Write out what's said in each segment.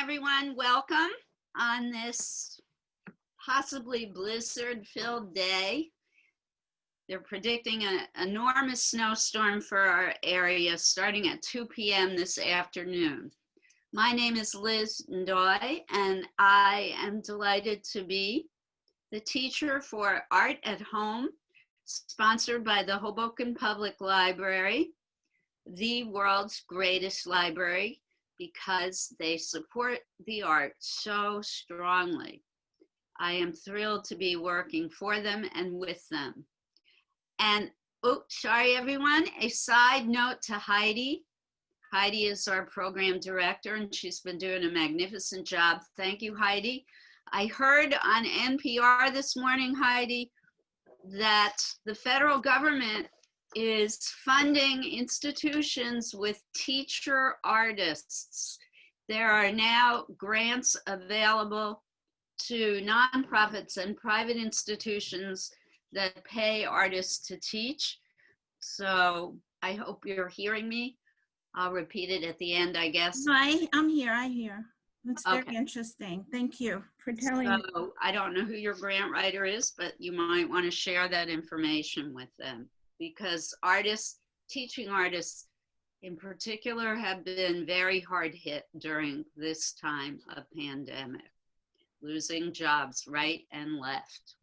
everyone. Welcome on this possibly blizzard-filled day. They're predicting an enormous snowstorm for our area starting at 2 p.m. this afternoon. My name is Liz Ndoy, and I am delighted to be the teacher for Art at Home, sponsored by the Hoboken Public Library, the world's greatest library, because they support the art so strongly. I am thrilled to be working for them and with them. And, oh, sorry everyone, a side note to Heidi. Heidi is our program director and she's been doing a magnificent job. Thank you, Heidi. I heard on NPR this morning, Heidi, that the federal government is funding institutions with teacher artists. There are now grants available to nonprofits and private institutions that pay artists to teach. So I hope you're hearing me. I'll repeat it at the end, I guess. I'm here, I hear. It's very interesting. Thank you for telling me. So I don't know who your grant writer is, but you might want to share that information with them, because artists, teaching artists in particular, have been very hard hit during this time of pandemic, losing jobs right and left.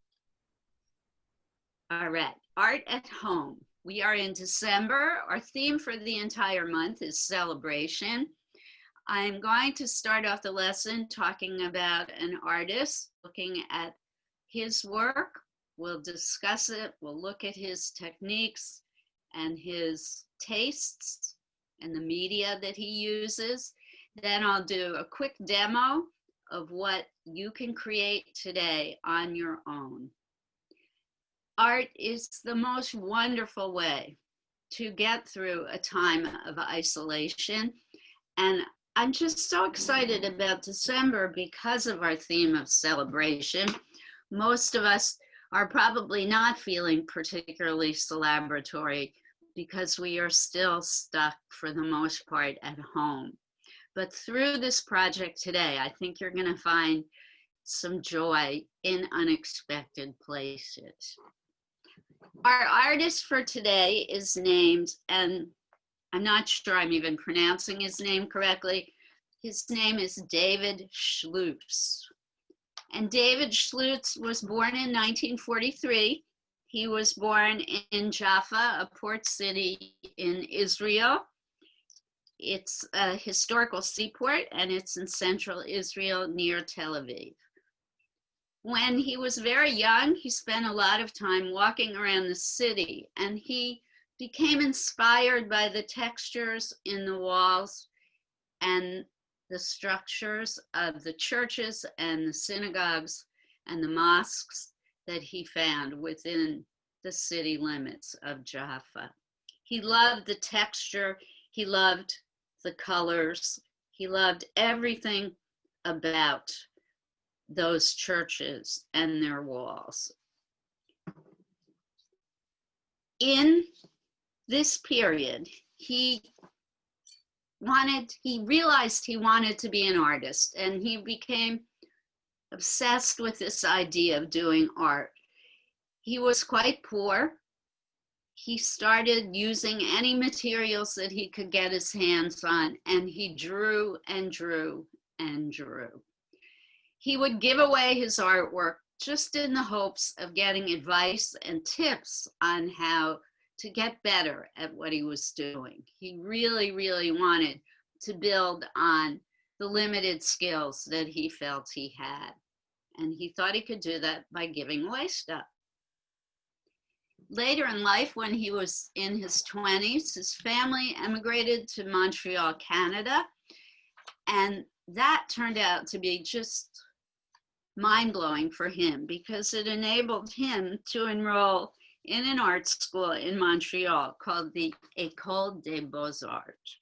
All right, Art at Home. We are in December. Our theme for the entire month is celebration. I'm going to start off the lesson talking about an artist, looking at his work. We'll discuss it. We'll look at his techniques and his tastes and the media that he uses. Then I'll do a quick demo of what you can create today on your own. Art is the most wonderful way to get through a time of isolation. And I'm just so excited about December because of our theme of celebration. Most of us are probably not feeling particularly celebratory because we are still stuck for the most part at home. But through this project today, I think you're going to find some joy in unexpected places. Our artist for today is named, and I'm not sure I'm even pronouncing his name correctly. His name is David Schluss. And David Schluss was born in 1943. He was born in Jaffa, a port city in Israel. It's a historical seaport, and it's in central Israel near Tel Aviv. When he was very young, he spent a lot of time walking around the city, and he became inspired by the textures in the walls and the structures of the churches and the synagogues and the mosques that he found within the city limits of Jaffa. He loved the texture, he loved the colors, he loved everything about those churches and their walls. In this period, he realized he wanted to be an artist, and he became obsessed with this idea of doing art. He was quite poor. He started using any materials that he could get his hands on, and he drew and drew and drew. He would give away his artwork just in the hopes of getting advice and tips on how to get better at what he was doing. He really, really wanted to build on the limited skills that he felt he had. And he thought he could do that by giving away stuff. Later in life, when he was in his 20s, his family emigrated to Montreal, Canada. And that turned out to be just mind-blowing for him because it enabled him to enroll in an art school in Montreal called the École des Beaux-Arts.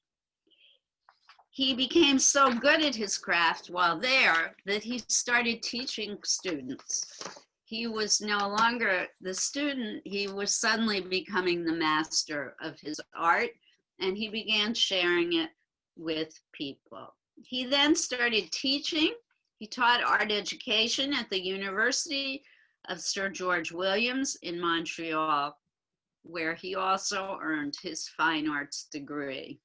He became so good at his craft while there that he started teaching students. He was no longer the student, he was suddenly becoming the master of his art, and he began sharing it with people. He then started teaching. He taught art education at the University of Sir George Williams in Montreal, where he also earned his fine arts degree.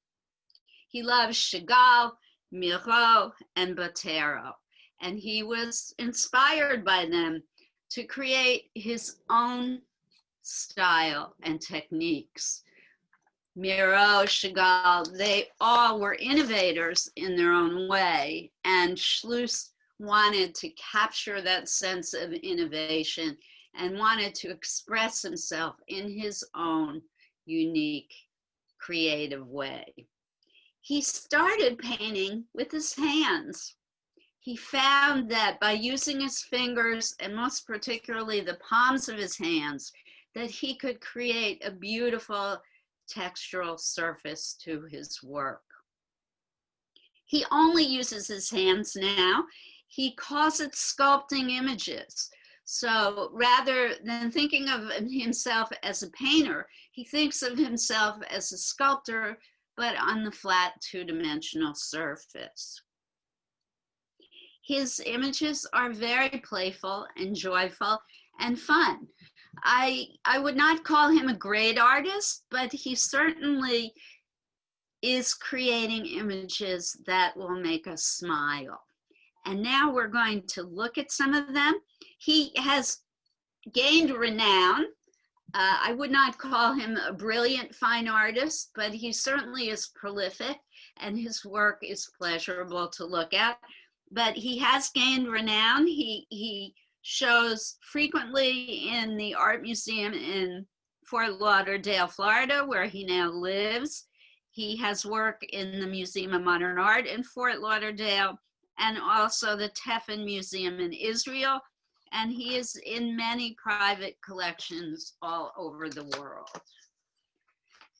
He loves Chagall, Miro, and Botero, and he was inspired by them to create his own style and techniques. Miro, Chagall, they all were innovators in their own way, and Schluss wanted to capture that sense of innovation and wanted to express himself in his own unique, creative way. He started painting with his hands. He found that by using his fingers, and most particularly the palms of his hands, that he could create a beautiful textural surface to his work. He only uses his hands now. He calls it sculpting images. So rather than thinking of himself as a painter, he thinks of himself as a sculptor, but on the flat two-dimensional surface. His images are very playful and joyful and fun. I would not call him a great artist, but he certainly is creating images that will make us smile. And now we're going to look at some of them. He has gained renown. I would not call him a brilliant fine artist, but he certainly is prolific and his work is pleasurable to look at. But he has gained renown. He shows frequently in the art museum in Fort Lauderdale, Florida, where he now lives. He has work in the Museum of Modern Art in Fort Lauderdale and also the Tefan Museum in Israel. And he is in many private collections all over the world.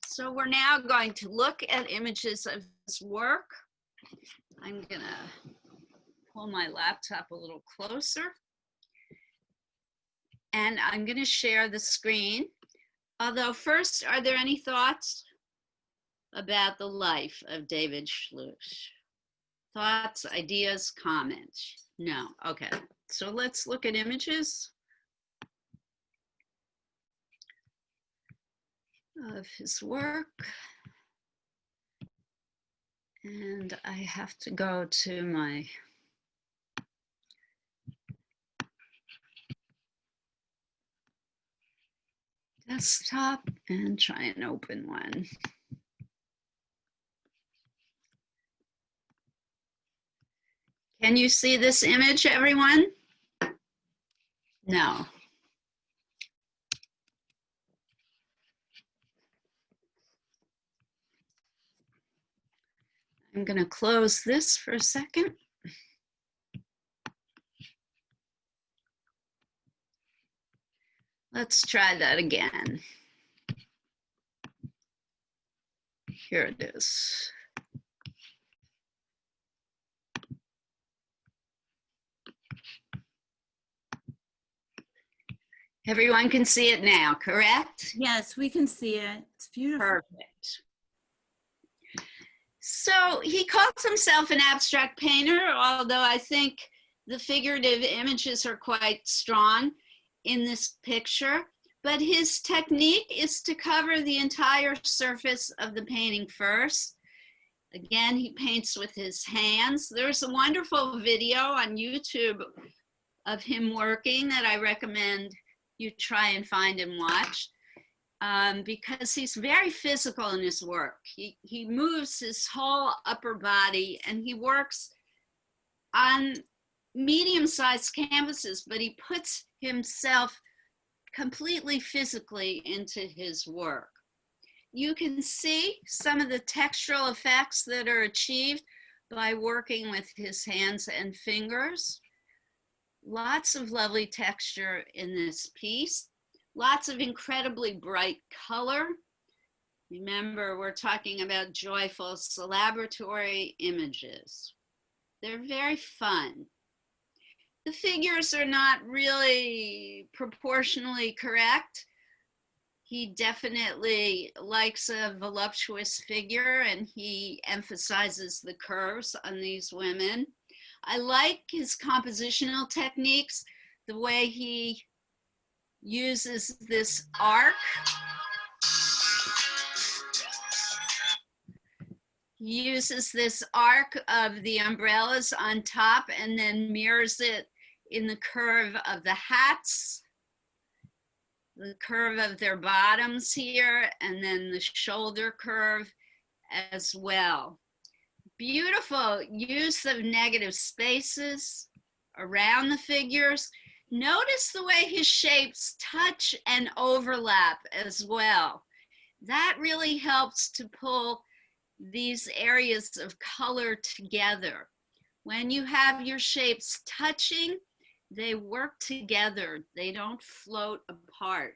So we're now going to look at images of his work. I'm gonna pull my laptop a little closer. And I'm going to share the screen. Although first, are there any thoughts about the life of David Schluss? Thoughts, ideas, comments? No, okay. So let's look at images of his work. And I have to go to my desktop and try and open one. Can you see this image, everyone? No. I'm going to close this for a second. Let's try that again. Here it is. Everyone can see it now, correct? Yes, we can see it. It's beautiful. Perfect. So he calls himself an abstract painter, although I think the figurative images are quite strong in this picture. But his technique is to cover the entire surface of the painting first. Again, he paints with his hands. There's a wonderful video on YouTube of him working that I recommend you try and find and watch, because he's very physical in his work. He moves his whole upper body and he works on medium-sized canvases, but he puts himself completely physically into his work. You can see some of the textural effects that are achieved by working with his hands and fingers. Lots of lovely texture in this piece. Lots of incredibly bright color. Remember, we're talking about joyful, celebratory images. They're very fun. The figures are not really proportionally correct. He definitely likes a voluptuous figure, and he emphasizes the curves on these women. I like his compositional techniques, the way he uses this arc. He uses this arc of the umbrellas on top and then mirrors it in the curve of the hats, the curve of their bottoms here, and then the shoulder curve as well. Beautiful use of negative spaces around the figures. Notice the way his shapes touch and overlap as well. That really helps to pull these areas of color together. When you have your shapes touching, they work together. They don't float apart.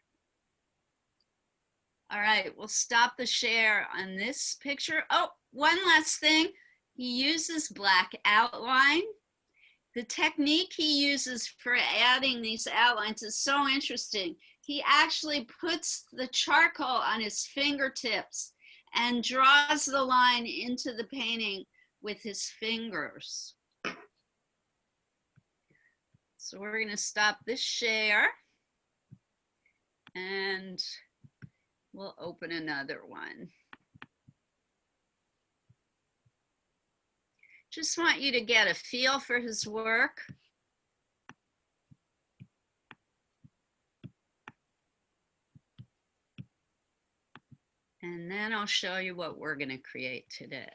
All right, we'll stop the share on this picture. Oh, one last thing. He uses black outline. The technique he uses for adding these outlines is so interesting. He actually puts the charcoal on his fingertips and draws the line into the painting with his fingers. So we're going to stop this share and we'll open another one. Just want you to get a feel for his work. And then I'll show you what we're going to create today.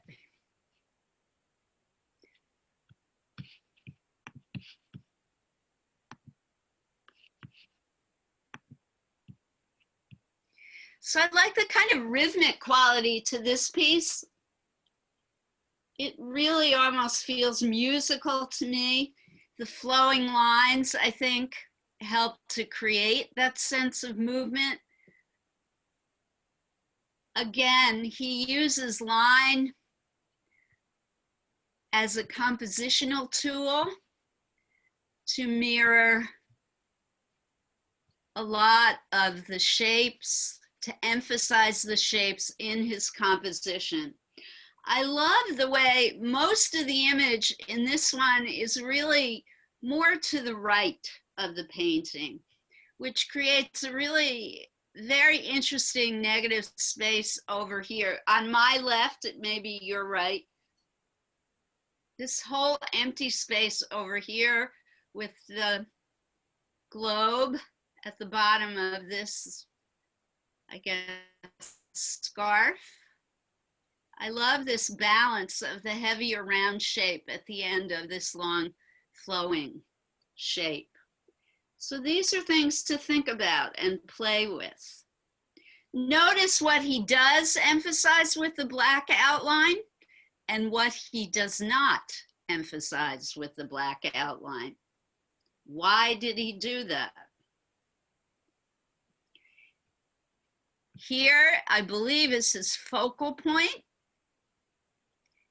So I like the kind of rhythmic quality to this piece. It really almost feels musical to me. The flowing lines, I think, help to create that sense of movement. Again, he uses line as a compositional tool to mirror a lot of the shapes, to emphasize the shapes in his composition. I love the way most of the image in this one is really more to the right of the painting, which creates a really very interesting negative space over here. On my left, it may be your right. This whole empty space over here with the globe at the bottom of this, I guess, scarf. I love this balance of the heavier round shape at the end of this long flowing shape. So these are things to think about and play with. Notice what he does emphasize with the black outline and what he does not emphasize with the black outline. Why did he do that? Here, I believe, is his focal point.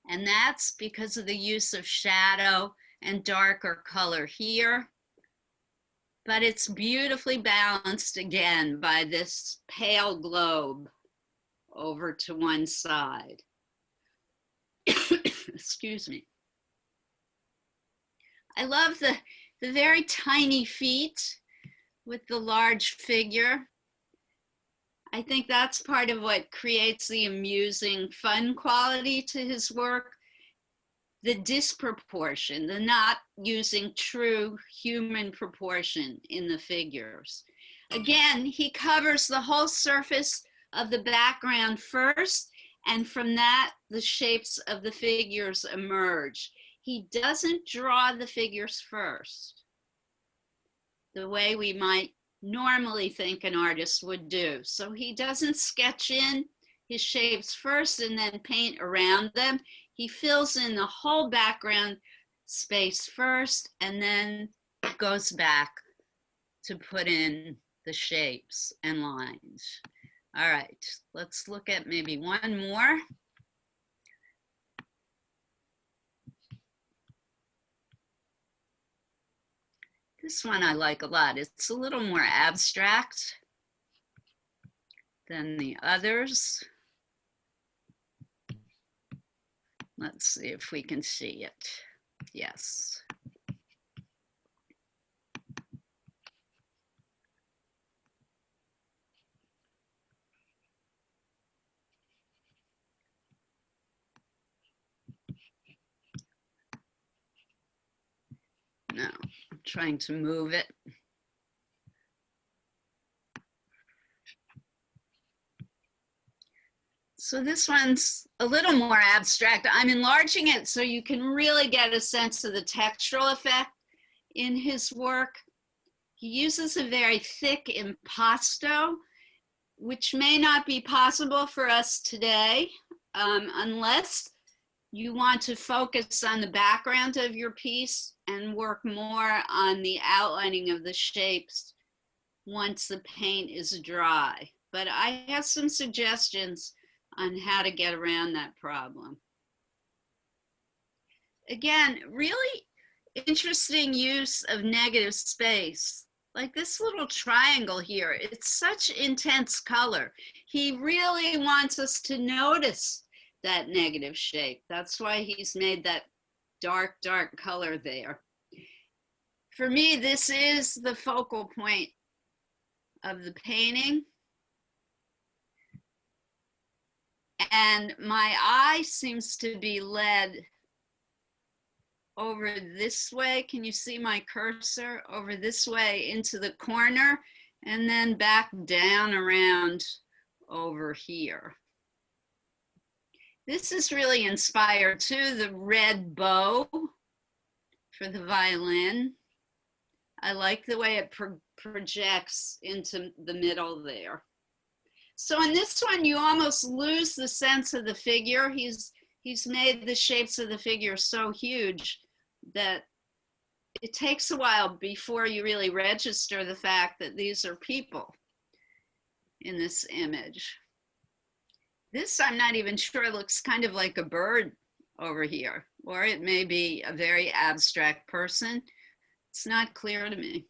And that's because of the use of shadow and darker color here. But it's beautifully balanced again by this pale globe over to one side. Excuse me. I love the very tiny feet with the large figure. I think that's part of what creates the amusing, fun quality to his work. The disproportion, the not using true human proportion in the figures. Again, he covers the whole surface of the background first, and from that, the shapes of the figures emerge. He doesn't draw the figures first, the way we might normally think an artist would do. So he doesn't sketch in his shapes first and then paint around them. He fills in the whole background space first and then goes back to put in the shapes and lines. All right, let's look at maybe one more. This one I like a lot. It's a little more abstract. than the others. Let's see if we can see it. Yes. No, I'm trying to move it. So this one's a little more abstract. I'm enlarging it so you can really get a sense of the textural effect in his work. He uses a very thick impasto, which may not be possible for us today unless you want to focus on the background of your piece and work more on the outlining of the shapes once the paint is dry. But I have some suggestions on how to get around that problem. Again, really interesting use of negative space. Like this little triangle here, it's such intense color. He really wants us to notice that negative shape. That's why he's made that dark, dark color there. For me, this is the focal point of the painting. And my eye seems to be led over this way. Can you see my cursor? Over this way into the corner and then back down around over here. This is really inspired too, the red bow for the violin. I like the way it projects into the middle there. So in this one, you almost lose the sense of the figure. He's made the shapes of the figure so huge that it takes a while before you really register the fact that these are people in this image. This, I'm not even sure, looks kind of like a bird over here, or it may be a very abstract person. It's not clear to me.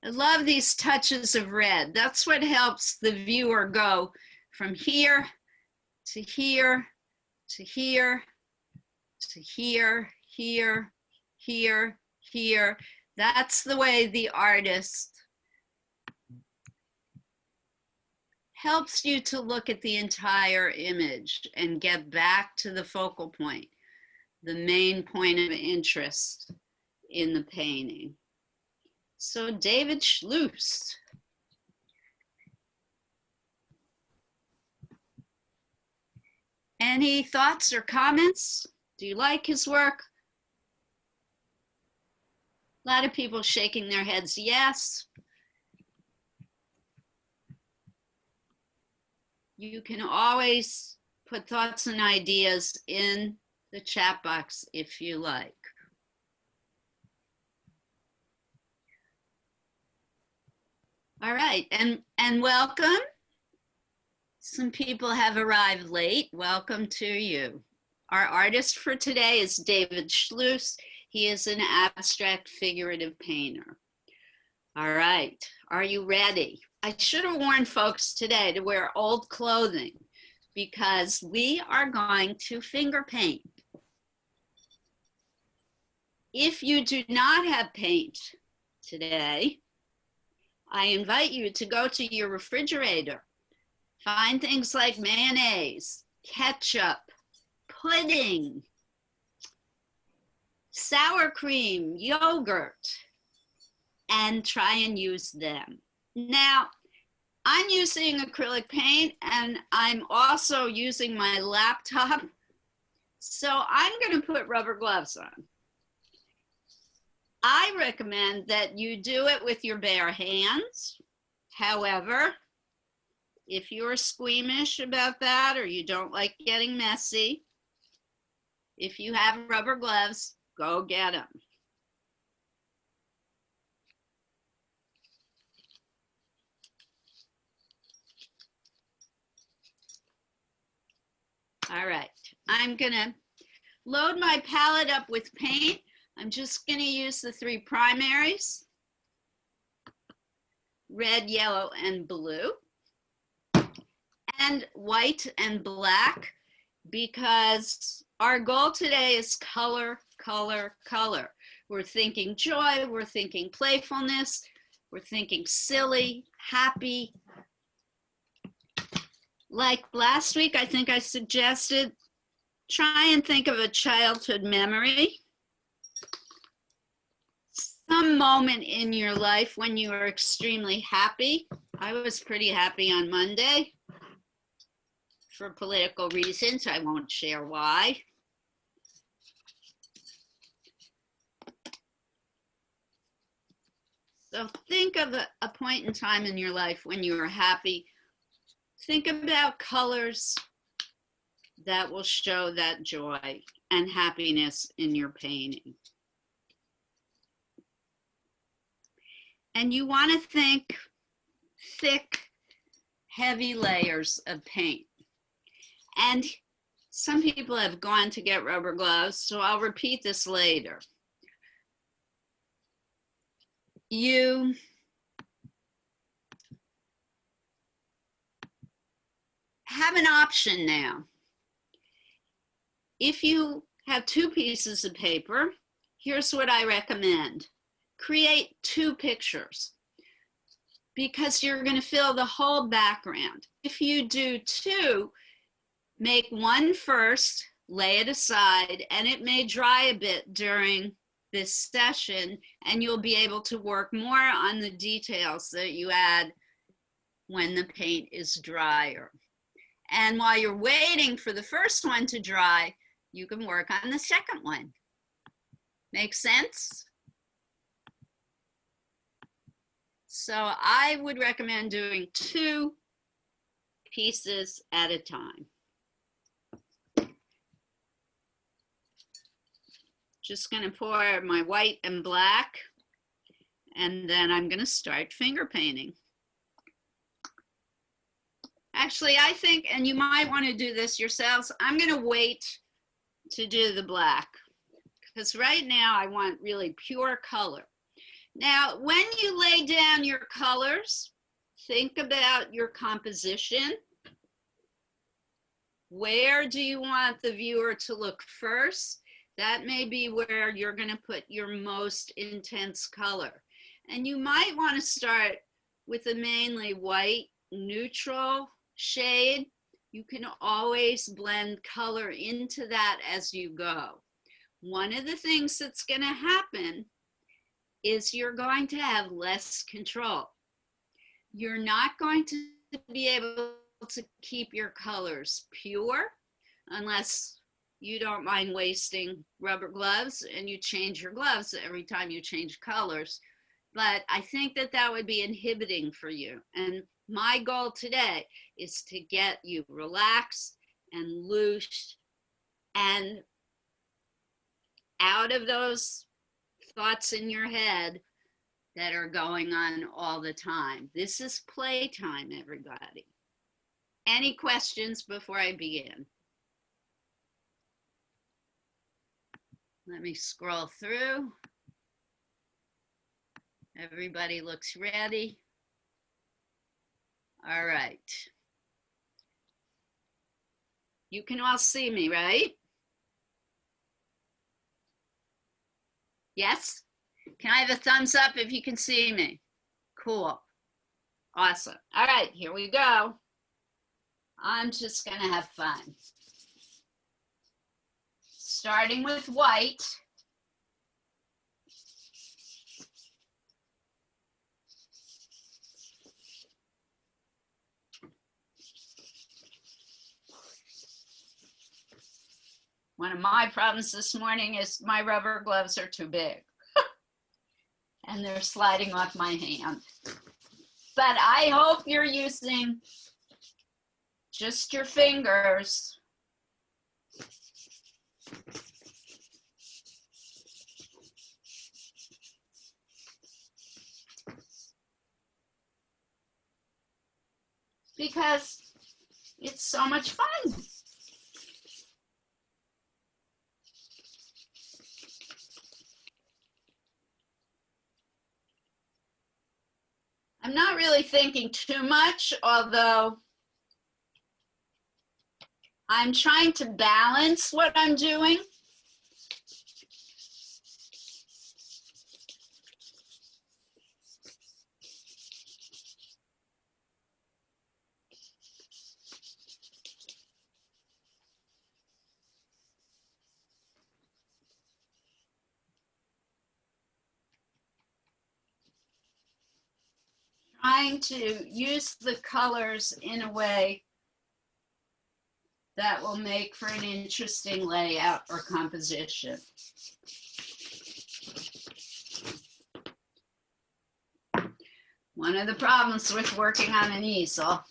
I love these touches of red. That's what helps the viewer go from here to here to here to here, here, here, here. That's the way the artist helps you to look at the entire image and get back to the focal point, the main point of interest in the painting. So David Schluss. Any thoughts or comments? Do you like his work? A lot of people shaking their heads yes. You can always put thoughts and ideas in the chat box if you like. All right, and welcome. Some people have arrived late. Welcome to you. Our artist for today is David Schluss. He is an abstract figurative painter. All right, are you ready? I should have warned folks today to wear old clothing because we are going to finger paint. If you do not have paint today, I invite you to go to your refrigerator, find things like mayonnaise, ketchup, pudding, sour cream, yogurt, and try and use them. Now, I'm using acrylic paint and I'm also using my laptop, so I'm going to put rubber gloves on. I recommend that you do it with your bare hands. However, if you're squeamish about that or you don't like getting messy, if you have rubber gloves, go get them. All right, I'm gonna load my palette up with paint. I'm just gonna use the 3 primaries. red, yellow, and blue, and white and black, because our goal today is color, color, color. We're thinking joy, we're thinking playfulness, we're thinking silly, happy. Like last week, I think I suggested, try and think of a childhood memory, some moment in your life when you were extremely happy. I was pretty happy on Monday for political reasons. I won't share why. So think of a point in time in your life when you were happy. Think about colors that will show that joy and happiness in your painting. And you want to think thick, heavy layers of paint. And some people have gone to get rubber gloves, so I'll repeat this later. You have an option now. If you have 2 pieces of paper, here's what I recommend. Create 2 pictures, because you're going to fill the whole background. If you do 2, make 1 first, lay it aside, and it may dry a bit during this session, and you'll be able to work more on the details that you add when the paint is drier. And while you're waiting for the first one to dry, you can work on the second one. Make sense? So I would recommend doing 2 pieces at a time. Just going to pour my white and black, and then I'm going to start finger painting. Actually, I think, and you might want to do this yourselves, I'm going to wait to do the black, because right now I want really pure color. Now, when you lay down your colors, think about your composition. Where do you want the viewer to look first? That may be where you're going to put your most intense color. And you might want to start with a mainly white, neutral shade. You can always blend color into that as you go. One of the things that's going to happen is you're going to have less control. You're not going to be able to keep your colors pure unless you don't mind wasting rubber gloves and you change your gloves every time you change colors. But I think that that would be inhibiting for you. And my goal today is to get you relaxed and loose and out of those thoughts in your head that are going on all the time. This is playtime, everybody. Any questions before I begin? Let me scroll through. Everybody looks ready. All right. You can all see me, right? Yes? Can I have a thumbs up if you can see me? Cool. Awesome. All right, here we go. I'm just going to have fun. Starting with white. One of my problems this morning is my rubber gloves are too big and they're sliding off my hand. But I hope you're using just your fingers. Because it's so much fun. I'm not really thinking too much, although I'm trying to balance what I'm doing. Trying to use the colors in a way that will make for an interesting layout or composition. One of the problems with working on an easel.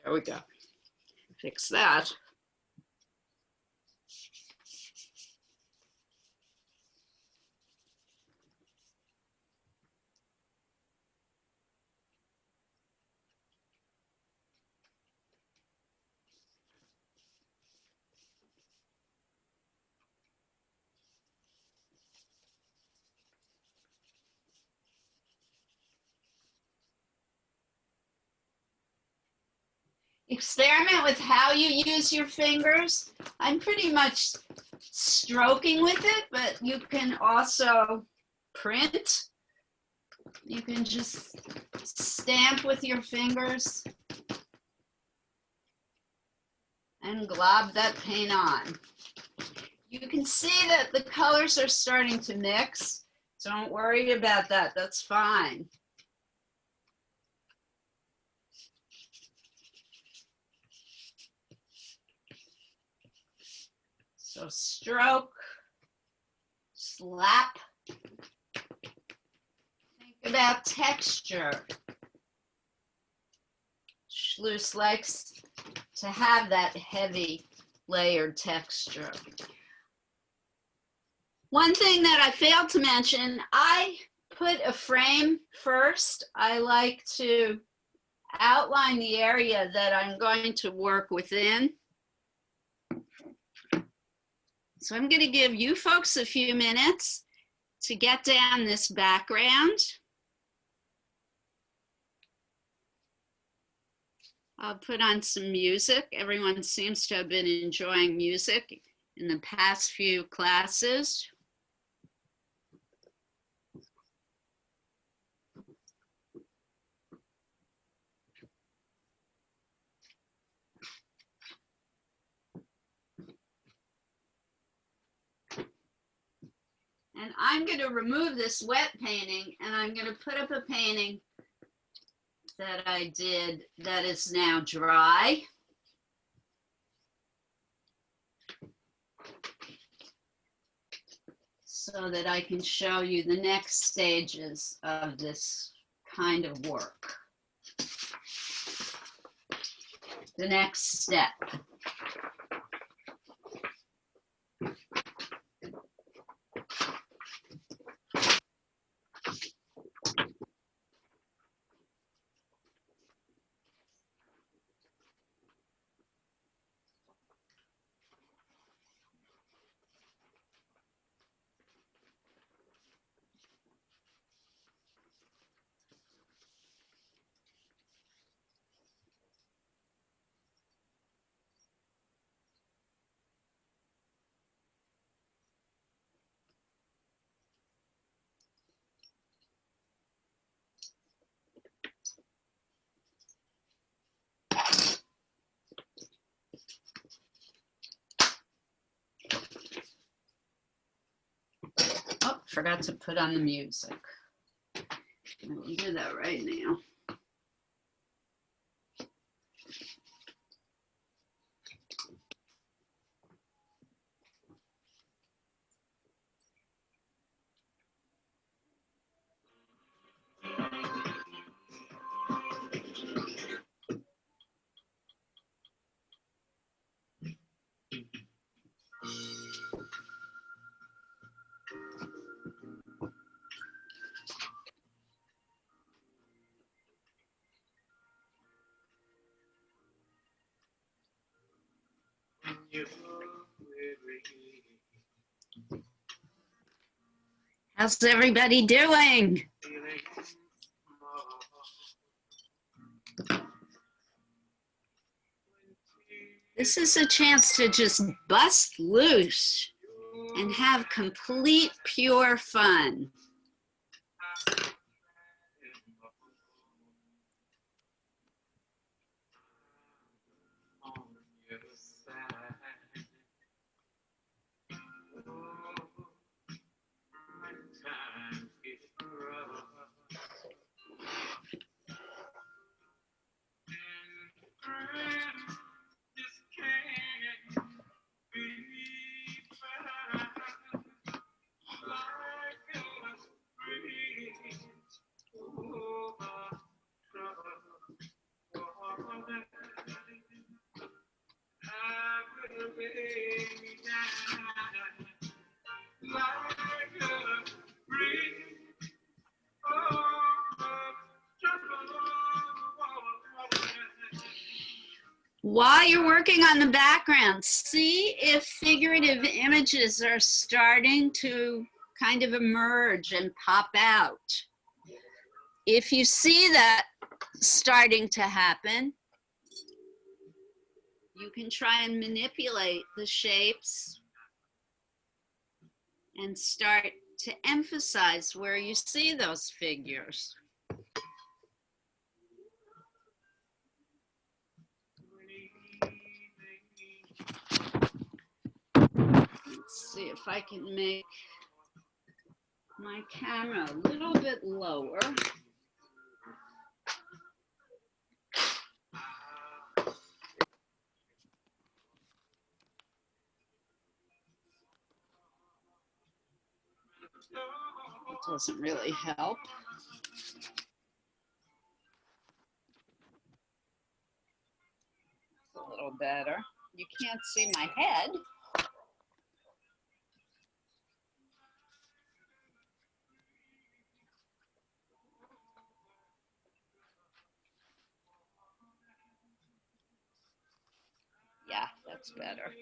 There we go. Fix that. Experiment with how you use your fingers. I'm pretty much stroking with it, but you can also print. You can just stamp with your fingers and glob that paint on. You can see that the colors are starting to mix. Don't worry about that, that's fine. So stroke, slap. Think about texture. Schluss likes to have that heavy layered texture. One thing that I failed to mention, I put a frame first. I like to outline the area that I'm going to work within. So I'm going to give you folks a few minutes to get down this background. I'll put on some music. Everyone seems to have been enjoying music in the past few classes. And I'm going to remove this wet painting and I'm going to put up a painting that I did that is now dry. So that I can show you the next stages of this kind of work. The next step. Oh, forgot to put on the music. I will do that right now. How's everybody doing? This is a chance to just bust loose and have complete, pure fun. While you're working on the background, see if figurative images are starting to kind of emerge and pop out. If you see that starting to happen, you can try and manipulate the shapes and start to emphasize where you see those figures. Let's see if I can make my camera a little bit lower. It doesn't really help. A little better. You can't see my head. Yeah, that's better.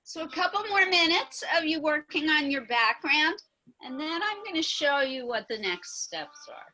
So a couple more minutes of you working on your background, and then I'm going to show you what the next steps are.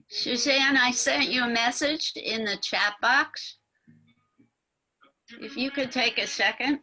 Suzanne, I sent you a message in the chat box. If you could take a second.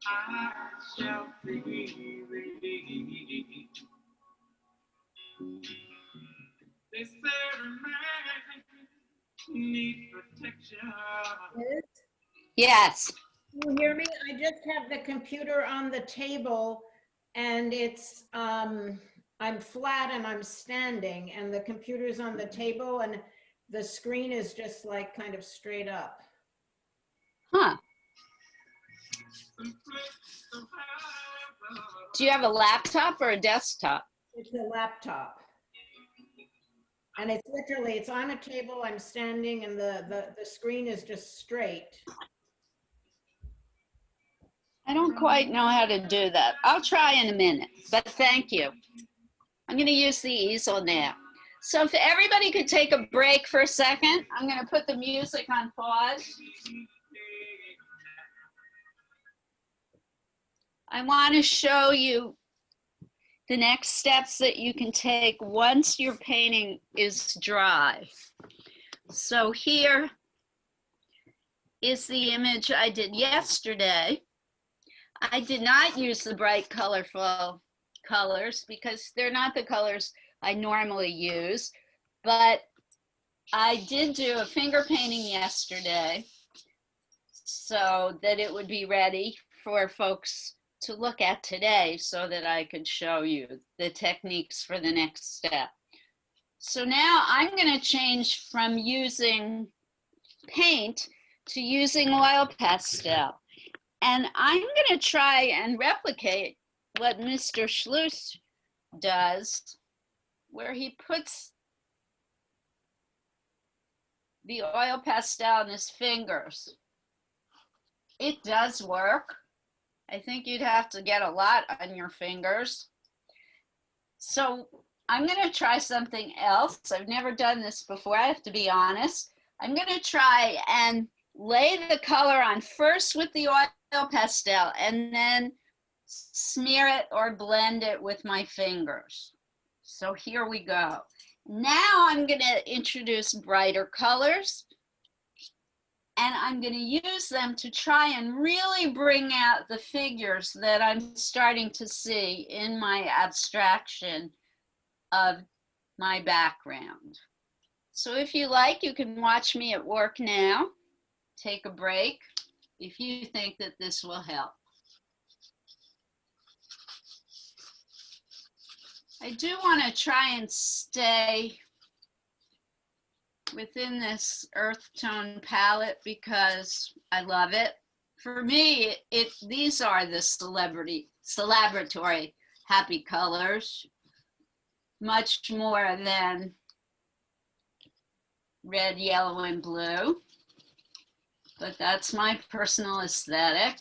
I shall free relief. They say man need protection. Yes. Can you hear me? I just have the computer on the table and it's, I'm flat and I'm standing and the computer's on the table and the screen is just like kind of straight up. Huh. Do you have a laptop or a desktop? It's a laptop. And it's literally, it's on a table, I'm standing and the screen is just straight. I don't quite know how to do that. I'll try in a minute, but thank you. I'm going to use the easel now. So if everybody could take a break for a second, I'm going to put the music on pause. I want to show you the next steps that you can take once your painting is dry. So here is the image I did yesterday. I did not use the bright colorful colors because they're not the colors I normally use, but I did do a finger painting yesterday so that it would be ready for folks to look at today so that I could show you the techniques for the next step. So now I'm going to change from using paint to using oil pastel. And I'm going to try and replicate what Mr. Schluss does, where he puts the oil pastel on his fingers. It does work. I think you'd have to get a lot on your fingers. So I'm going to try something else. I've never done this before, I have to be honest. I'm going to try and lay the color on first with the oil pastel and then smear it or blend it with my fingers. So here we go. Now I'm going to introduce brighter colors and I'm going to use them to try and really bring out the figures that I'm starting to see in my abstraction of my background. So if you like, you can watch me at work now. Take a break if you think that this will help. I do want to try and stay within this earth tone palette because I love it. For me, these are the celebratory happy colors, much more than red, yellow, and blue. But that's my personal aesthetic.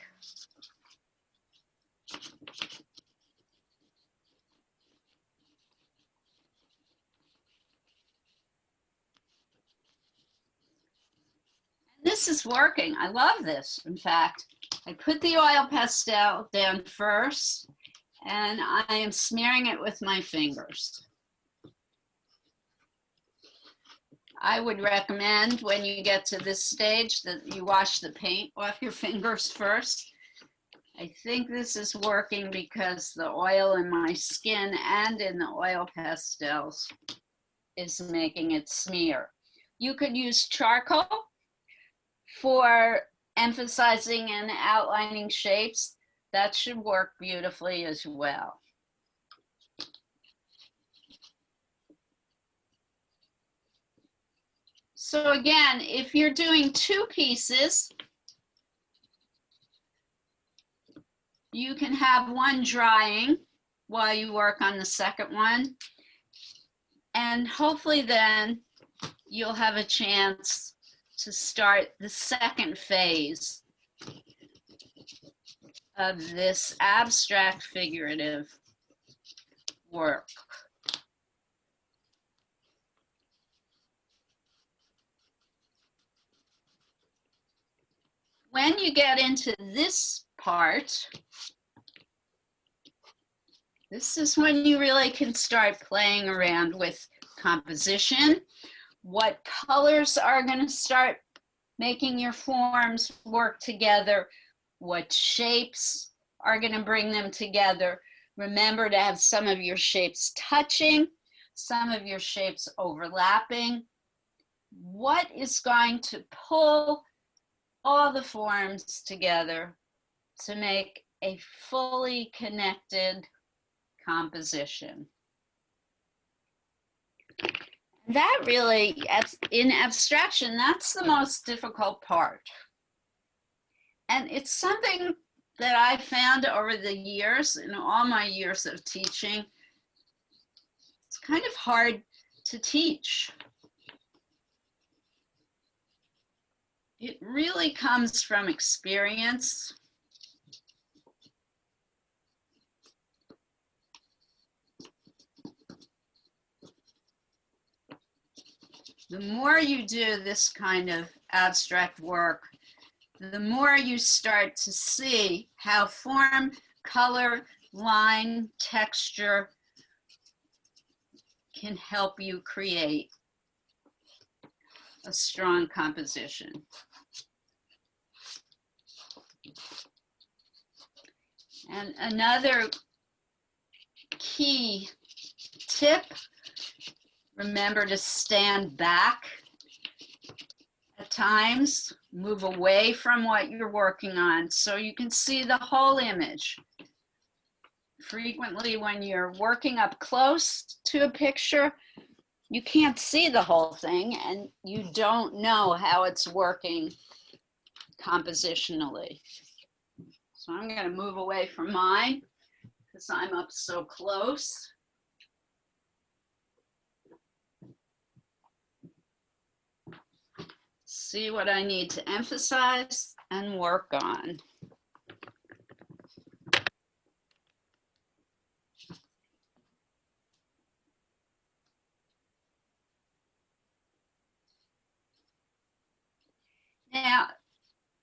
This is working. I love this. In fact, I put the oil pastel down first and I am smearing it with my fingers. I would recommend when you get to this stage that you wash the paint off your fingers first. I think this is working because the oil in my skin and in the oil pastels is making it smear. You could use charcoal for emphasizing and outlining shapes. That should work beautifully as well. So again, if you're doing two pieces, You can have one drying while you work on the second one. And hopefully then you'll have a chance to start the second phase of this abstract figurative work. When you get into this part, this is when you really can start playing around with composition, what colors are going to start making your forms work together, what shapes are going to bring them together. Remember to have some of your shapes touching, some of your shapes overlapping. What is going to pull all the forms together to make a fully connected composition? That really, in abstraction, that's the most difficult part. And it's something that I found over the years, in all my years of teaching, it's kind of hard to teach. It really comes from experience. The more you do this kind of abstract work, the more you start to see how form, color, line, texture can help you create a strong composition. And another key tip, remember to stand back at times, move away from what you're working on so you can see the whole image. Frequently, when you're working up close to a picture, you can't see the whole thing and you don't know how it's working compositionally. So I'm going to move away from mine because I'm up so close. See what I need to emphasize and work on. Now,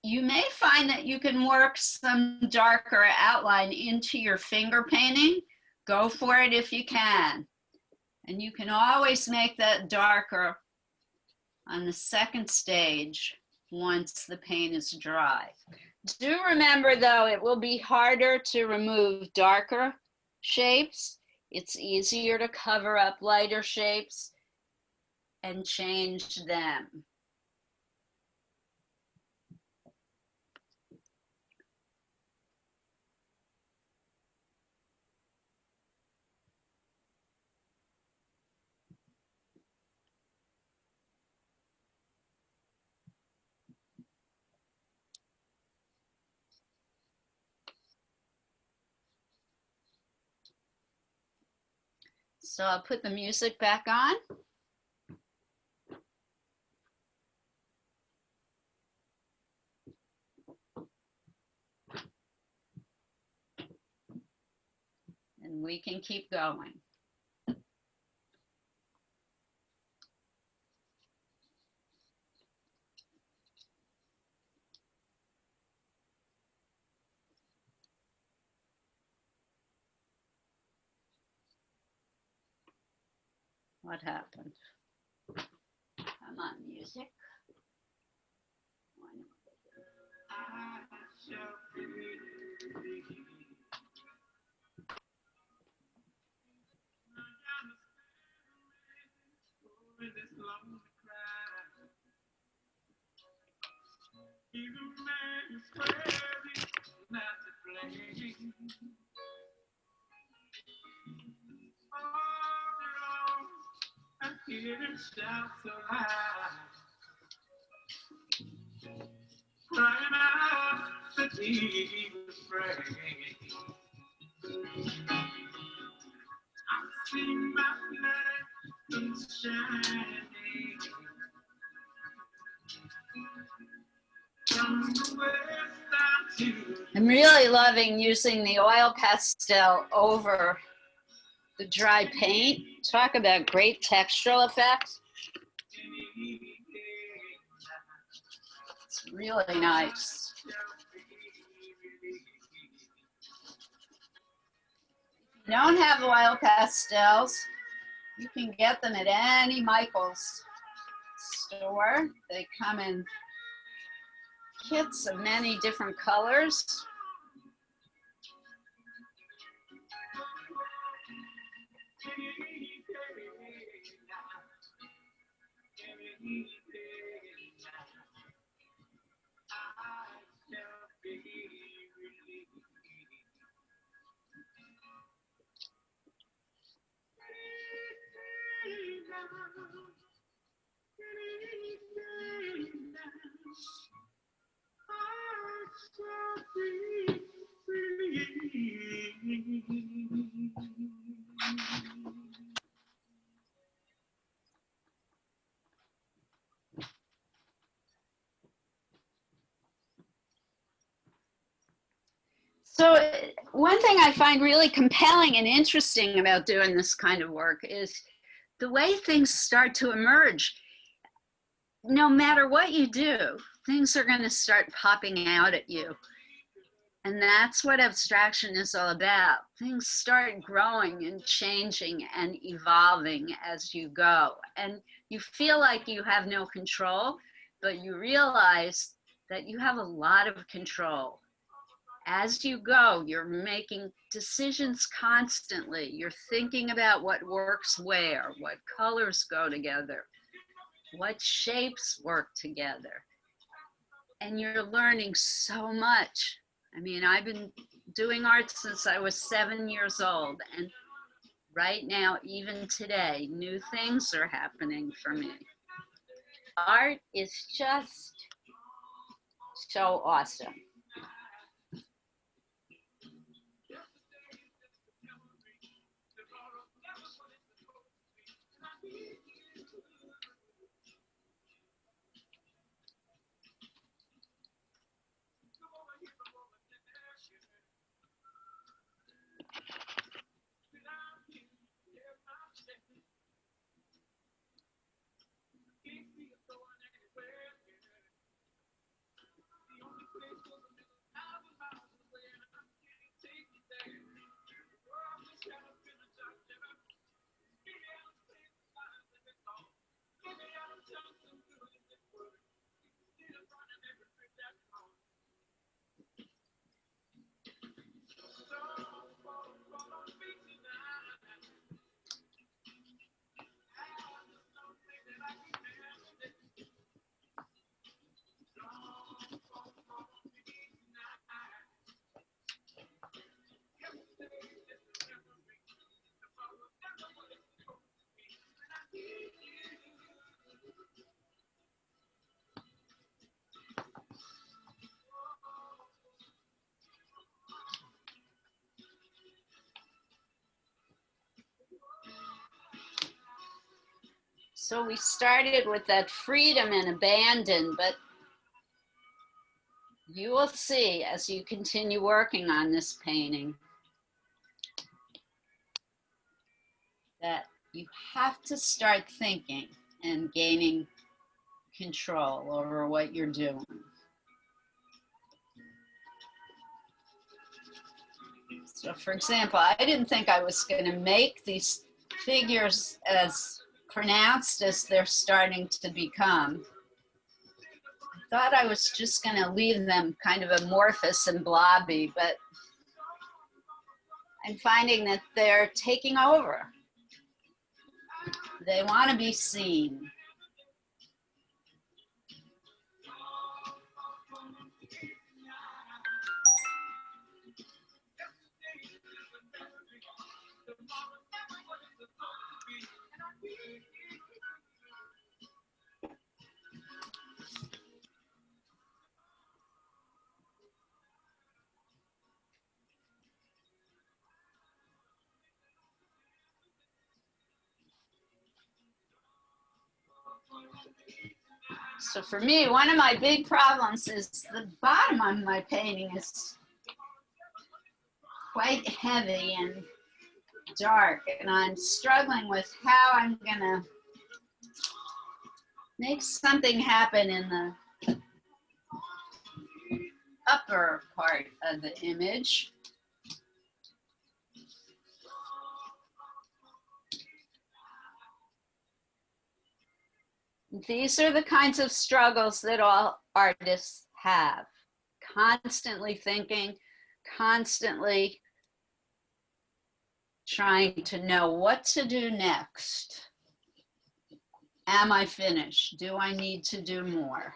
you may find that you can work some darker outline into your finger painting. Go for it if you can. And you can always make that darker on the second stage once the paint is dry. Do remember though, it will be harder to remove darker shapes. It's easier to cover up lighter shapes and change them. So I'll put the music back on. And we can keep going. What happened? Come on, music. Crying out that he was afraid. I'm really loving using the oil pastel over the dry paint. Talk about great textural effects. It's really nice. If you don't have oil pastels, you can get them at any Michael's store. They come in kits of many different colors. So one thing I find really compelling and interesting about doing this kind of work is the way things start to emerge. No matter what you do, things are going to start popping out at you. And that's what abstraction is all about. Things start growing and changing and evolving as you go. And you feel like you have no control, but you realize that you have a lot of control. As you go, you're making decisions constantly. You're thinking about what works where, what colors go together, what shapes work together. And you're learning so much. I mean, I've been doing art since I was 7 years old. And right now, even today, new things are happening for me. Art is just so awesome. So we started with that freedom and abandon, but you will see as you continue working on this painting that you have to start thinking and gaining control over what you're doing. So for example, I didn't think I was going to make these figures as pronounced as they're starting to become. I thought I was just going to leave them kind of amorphous and blobby, but I'm finding that they're taking over. They want to be seen. So for me, one of my big problems is the bottom of my painting is quite heavy and dark, and I'm struggling with how I'm gonna make something happen in the upper part of the image. These are the kinds of struggles that all artists have. Constantly thinking, constantly trying to know what to do next. Am I finished? Do I need to do more?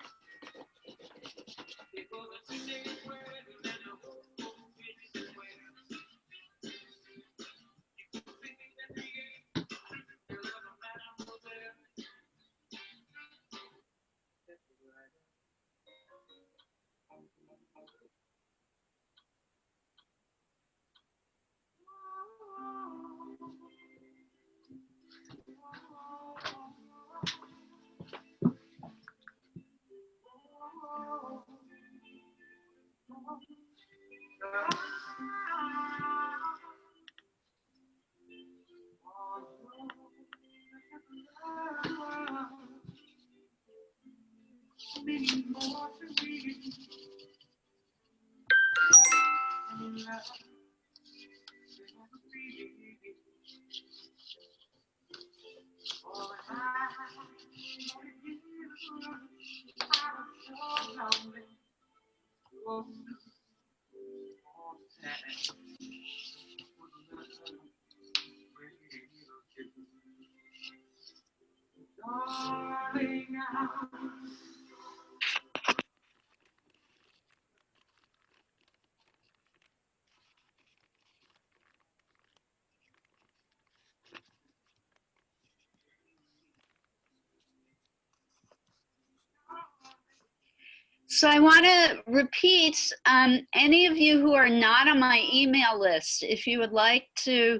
So I want to repeat, any of you who are not on my email list, if you would like to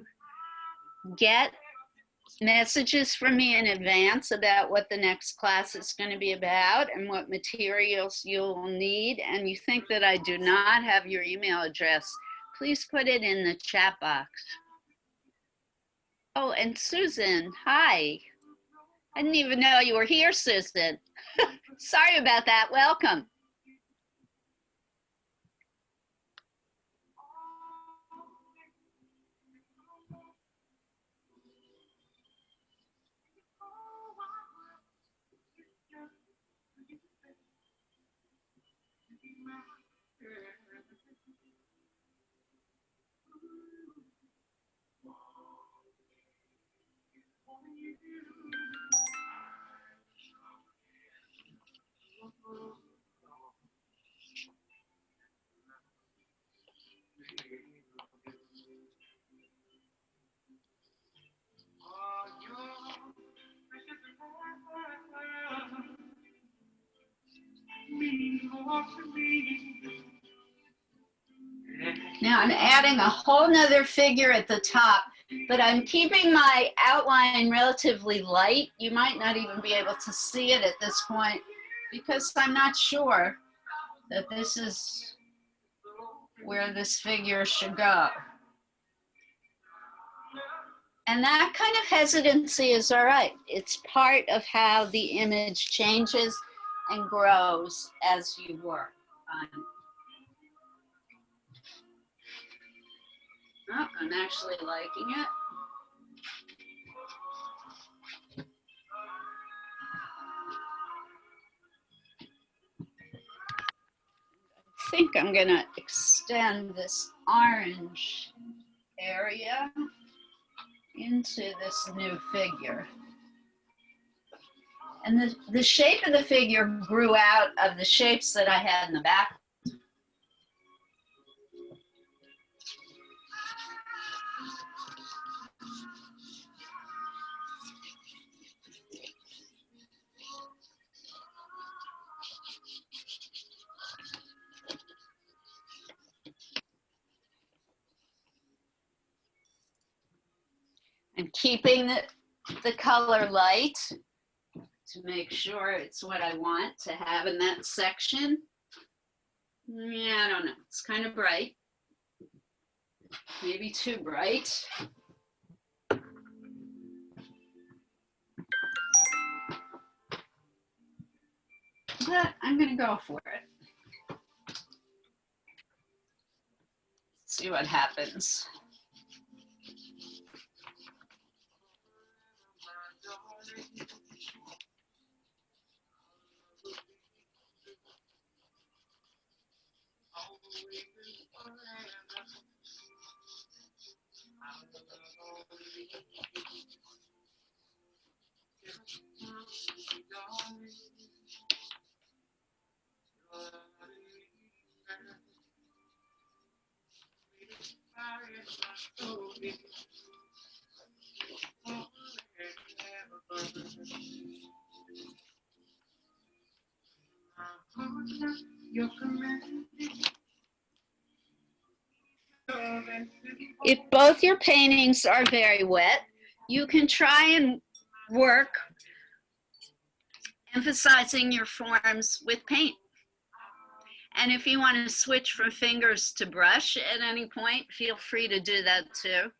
get messages from me in advance about what the next class is going to be about and what materials you'll need, and you think that I do not have your email address, please put it in the chat box. Oh, and Susan, hi. I didn't even know you were here, Susan. Sorry about that. Welcome. Now I'm adding a whole nother figure at the top, but I'm keeping my outline relatively light. You might not even be able to see it at this point because I'm not sure that this is where this figure should go. And that kind of hesitancy is all right. It's part of how the image changes and grows as you work on it. Oh, I'm actually liking it. I think I'm gonna extend this orange area into this new figure. And the shape of the figure grew out of the shapes that I had in the back. And keeping the color light. to make sure it's what I want to have in that section. Yeah, I don't know. It's kind of bright. Maybe too bright. But I'm going to go for it. See what happens. If both your paintings are very wet, you can try and work emphasizing your forms with paint. And if you want to switch from fingers to brush at any point, feel free to do that too.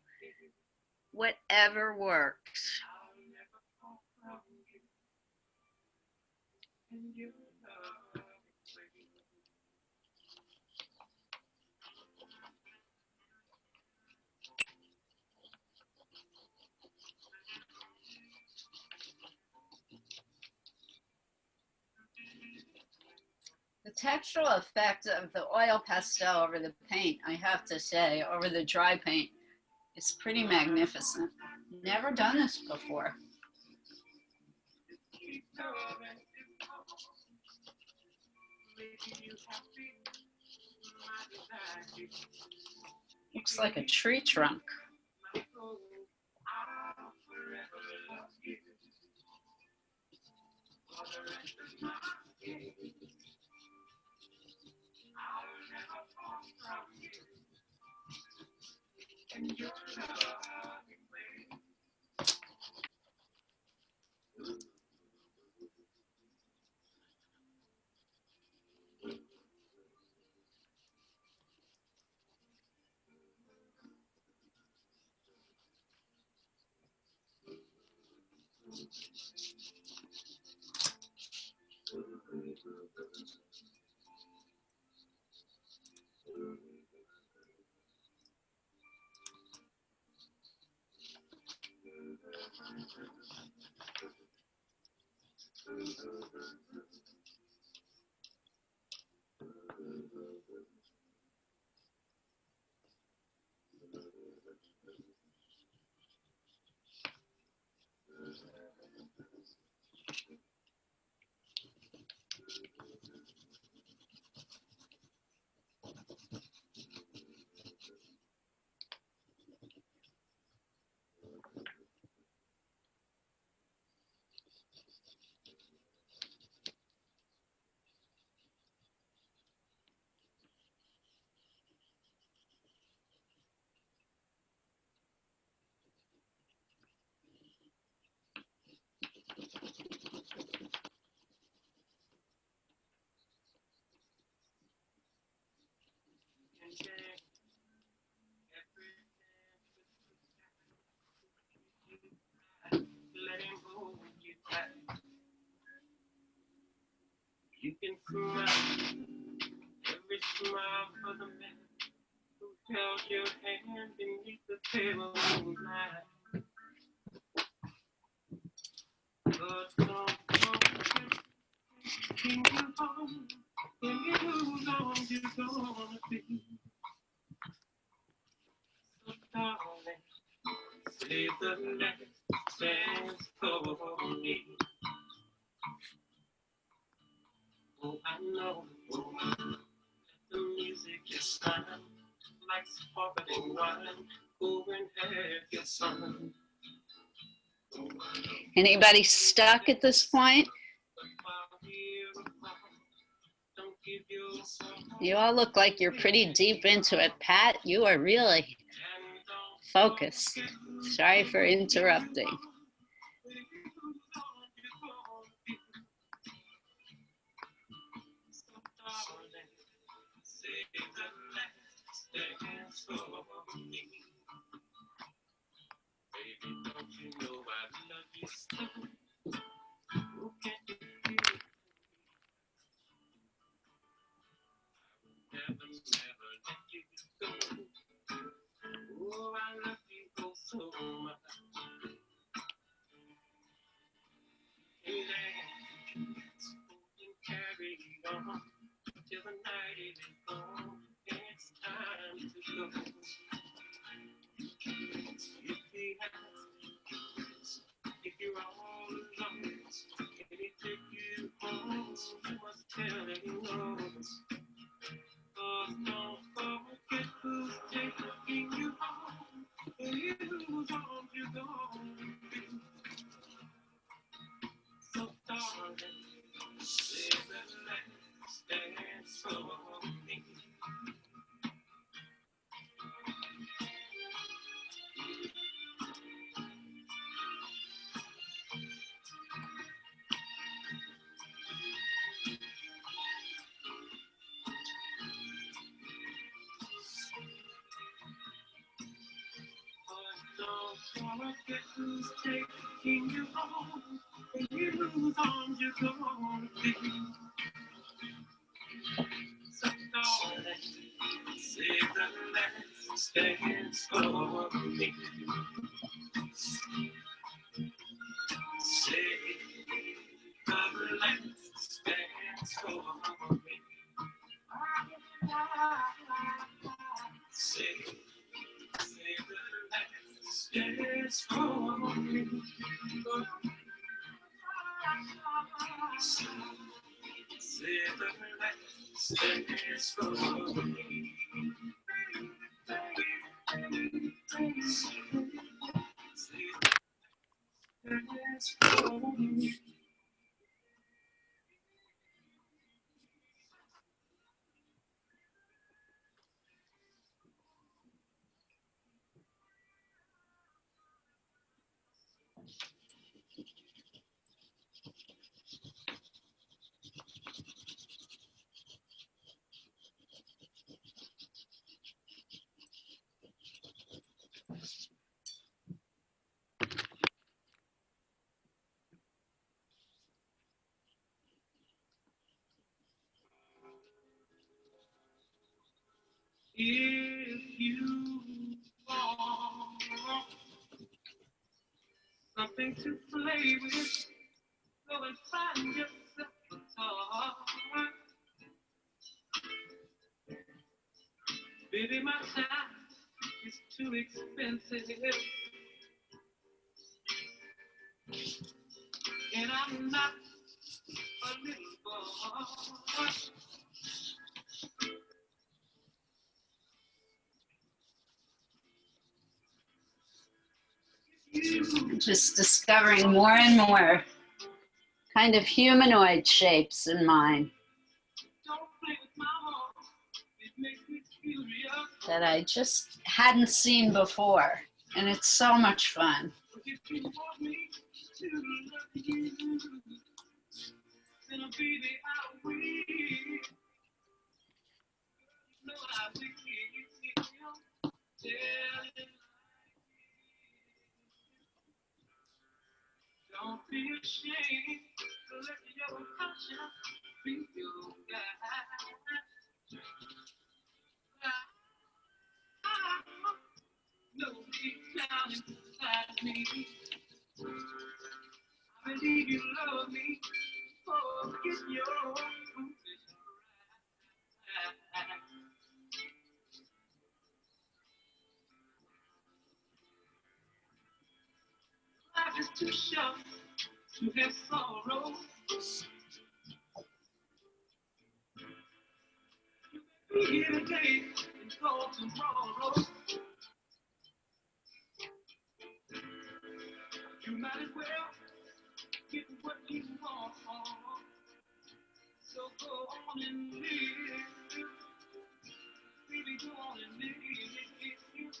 Whatever works. The textural effect of the oil pastel over the paint, I have to say, over the dry paint, is pretty magnificent. Never done this before. Looks like a tree trunk. You can cry every smile for the man who held your hand beneath the pale moonlight. But don't bring you home when you lose all you're gonna be. So darling, save the last chance for me. Oh, I know the music is fine, like sparkling wine. Go and have your son. Anybody stuck at this point? You all look like you're pretty deep into it. Pat, you are really focused. Sorry for interrupting. dance for me. Baby, don't you know I love you so? Oh, can't you feel it? Never, never let you go. Oh, I love you oh so much. Hey, let's carry on till the night is gone. It's time to go. If you're all alone, can he take you home? You must tell him no. Don't forget who's taking you home. Whose arms you're going to be. So darling, say the last dance for me. Don't forget who's taking you home. Whose arms you're going to be. So darling, say the last dance for me. Say the last dance for me. Say the last dance for me. Say the last dance for me. If you want something to play with, go and find yourself a toy. Baby, my time is too expensive, and I'm not a little boy. Just discovering more and more kind of humanoid shapes in mine Don't play with my heart, it makes me furious. that I just hadn't seen before. And it's so much fun. But if you want me to love you, then baby, I will. You know I will. Yeah. Don't be ashamed to let your conscience be your guide. I know deep down inside me, I believe you love me. Forget your foolish pride. Life is too short to have sorrow. Be here today and go tomorrow. You might as well get what you want. So go on and live. Baby, go on and live.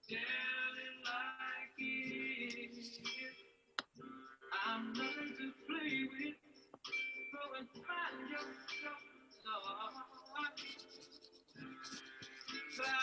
Tell it like it is. I'm nothing to play with. Go and find yourself a star.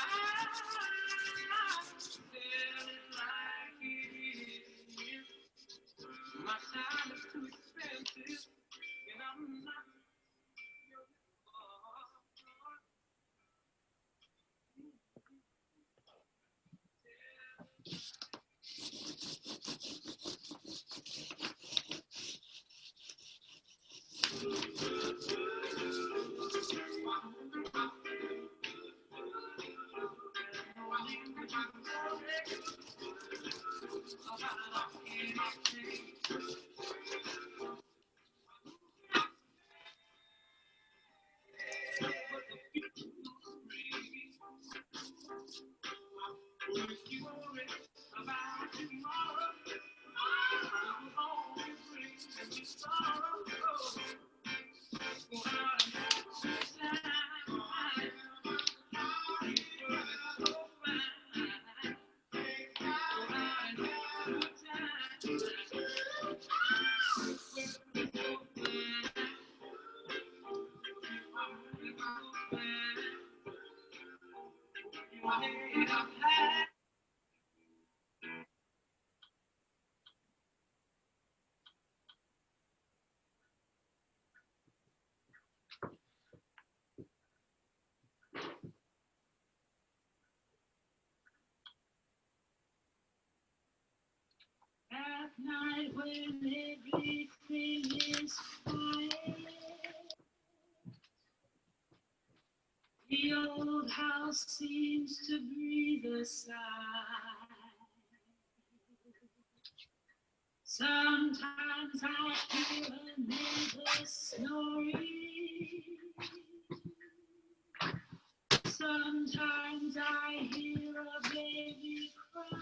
At night when everything is quiet, the old house seems to breathe a sigh. Sometimes I hear a neighbor snoring. Sometimes I hear a baby cry.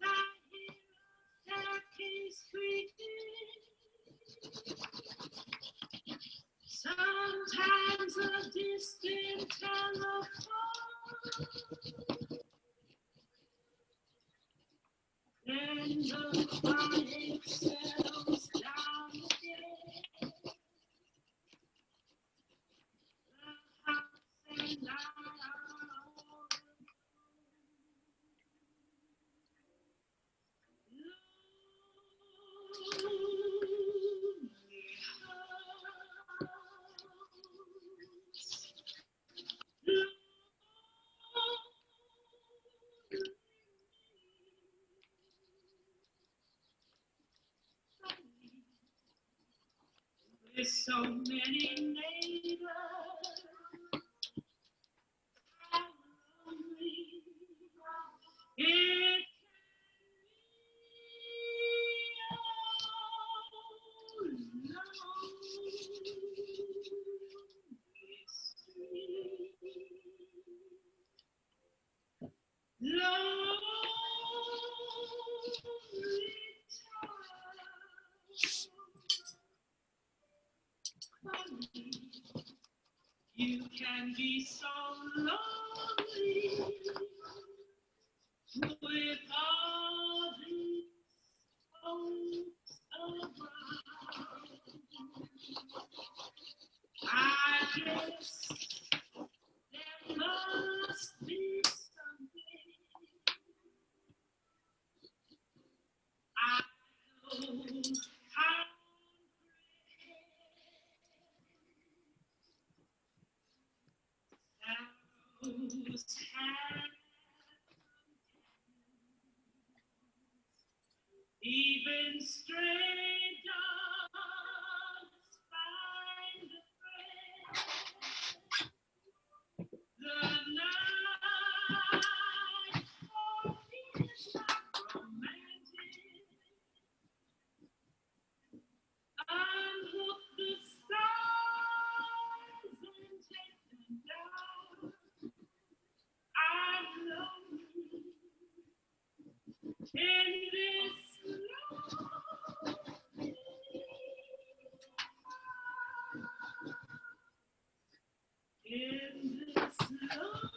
Sometimes I hear a staircase creaking. Sometimes a distant telephone. Then the quiet settles down again. The house and I are all with so many neighbors, how lonely it you can be so lonely with all these folks around. I guess there must be something I know how those have even stray dogs find a friend. The night for me is not romantic. Unhook the stars and take them down. I'm lonely in this lonely in this lonely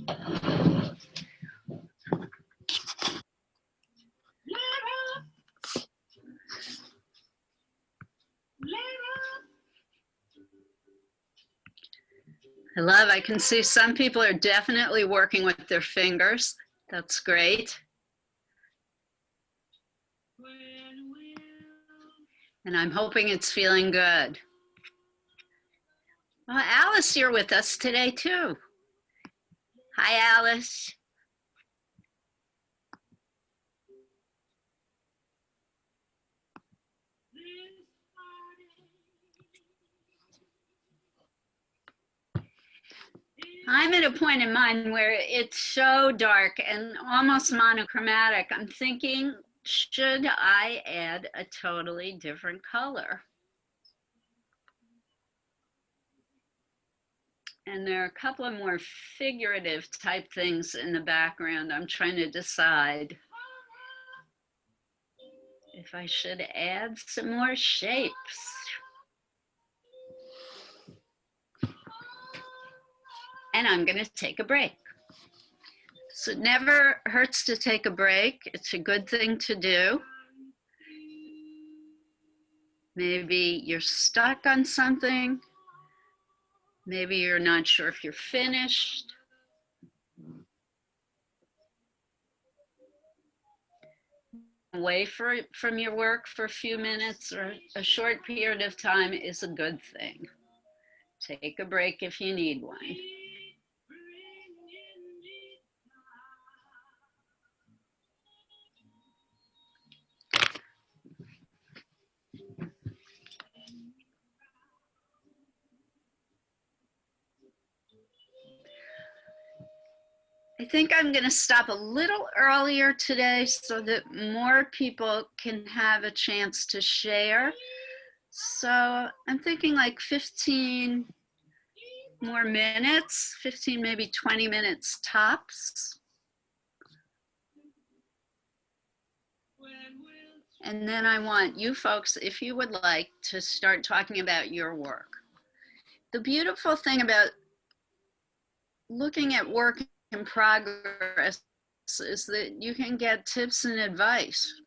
town. I can see some people are definitely working with their fingers. That's great. And I'm hoping it's feeling good. Well, Alice, you're with us today too. Hi, Alice. I'm at a point in mine where it's so dark and almost monochromatic. I'm thinking, should I add a totally different color? And there are a couple of more figurative type things in the background. I'm trying to decide if I should add some more shapes. And I'm going to take a break. So it never hurts to take a break. It's a good thing to do. Maybe you're stuck on something. Maybe you're not sure if you're finished. Away from your work for a few minutes or a short period of time is a good thing. Take a break if you need one. I think I'm going to stop a little earlier today so that more people can have a chance to share. So I'm thinking like 15 more minutes, 15, maybe 20 minutes tops. And then I want you folks, if you would like, to start talking about your work. The beautiful thing about looking at work in progress is that you can get tips and advice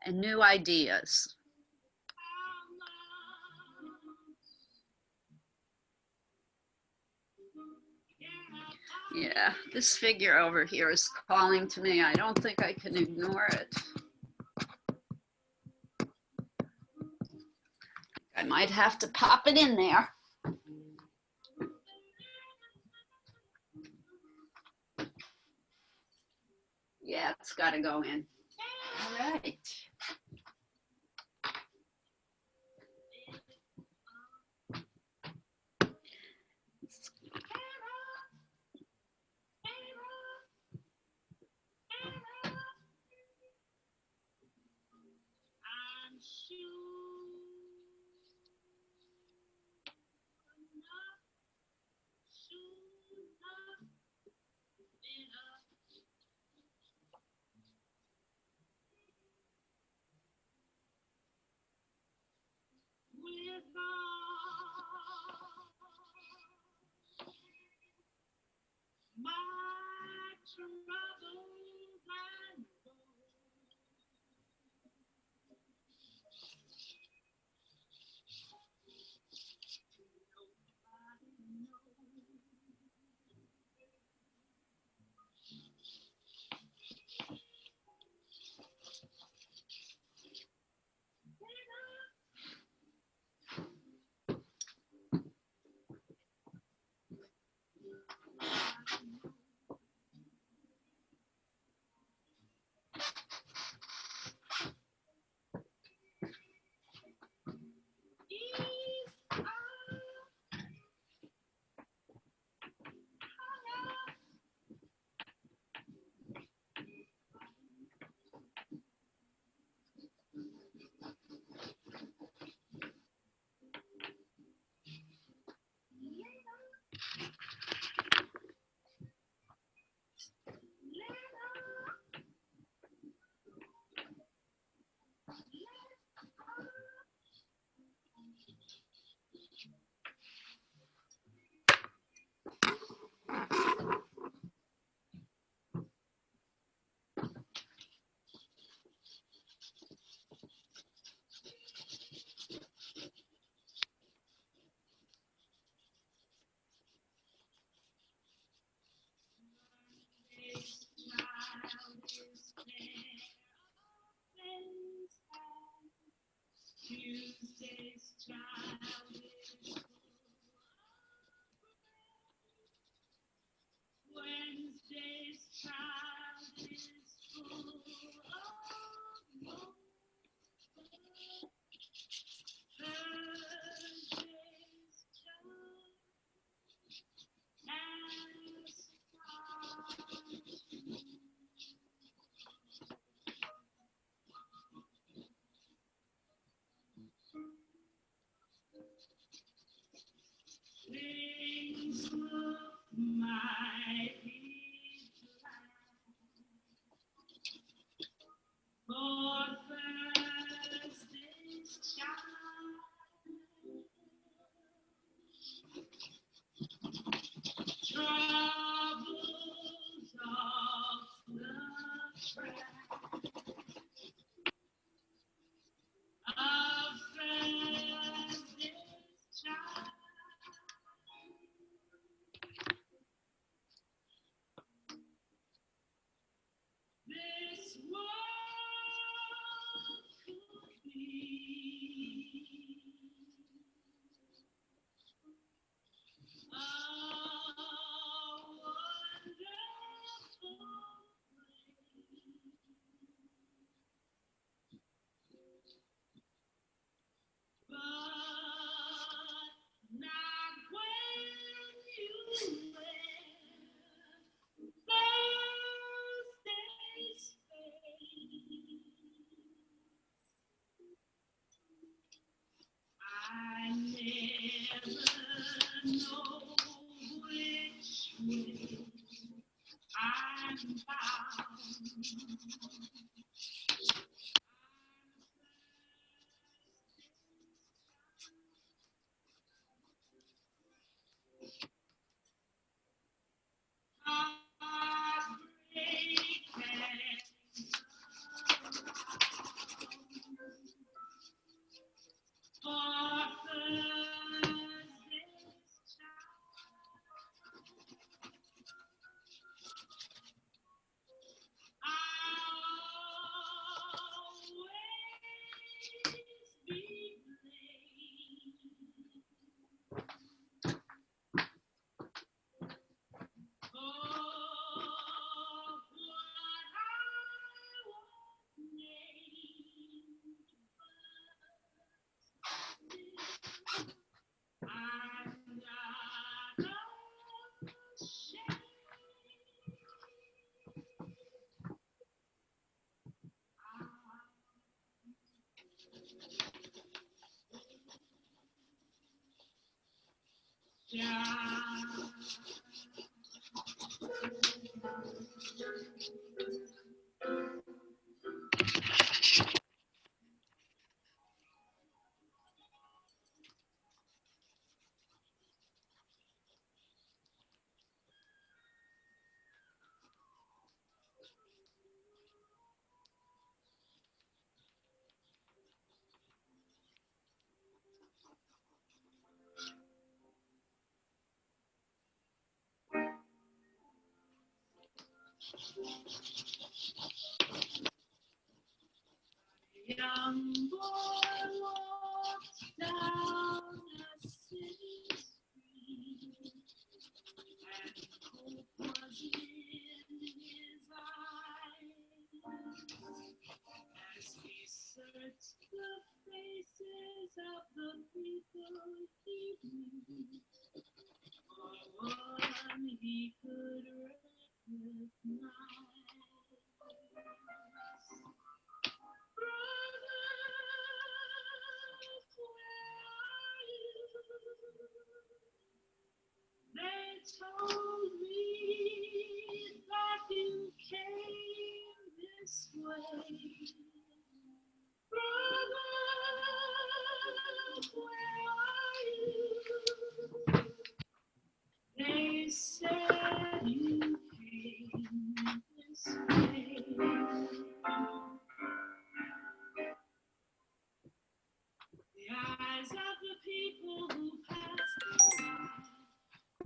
and new ideas. Yeah, this figure over here is calling to me. I don't think I can ignore it. I might have to pop it in there. Yeah, it's got to go in. All right. Wednesday's child is full of love. Thursday's child has things look mighty for Thursday's child. Troubles off the track of Thursday's child. This world could be a wonderful place, but not when you wear Thursday's face. I never know which way I'm bound. Heartbreak hangs around for Thursday's child. I'll always be blamed for what I was named, but I'm not ashamed. Young boy walked down a city street, and hope was in his eyes as he searched the faces of the people he knew for one he could recognize. They told me that you came this way. Brother, where are you? They said you came this way. The eyes of the people who passed by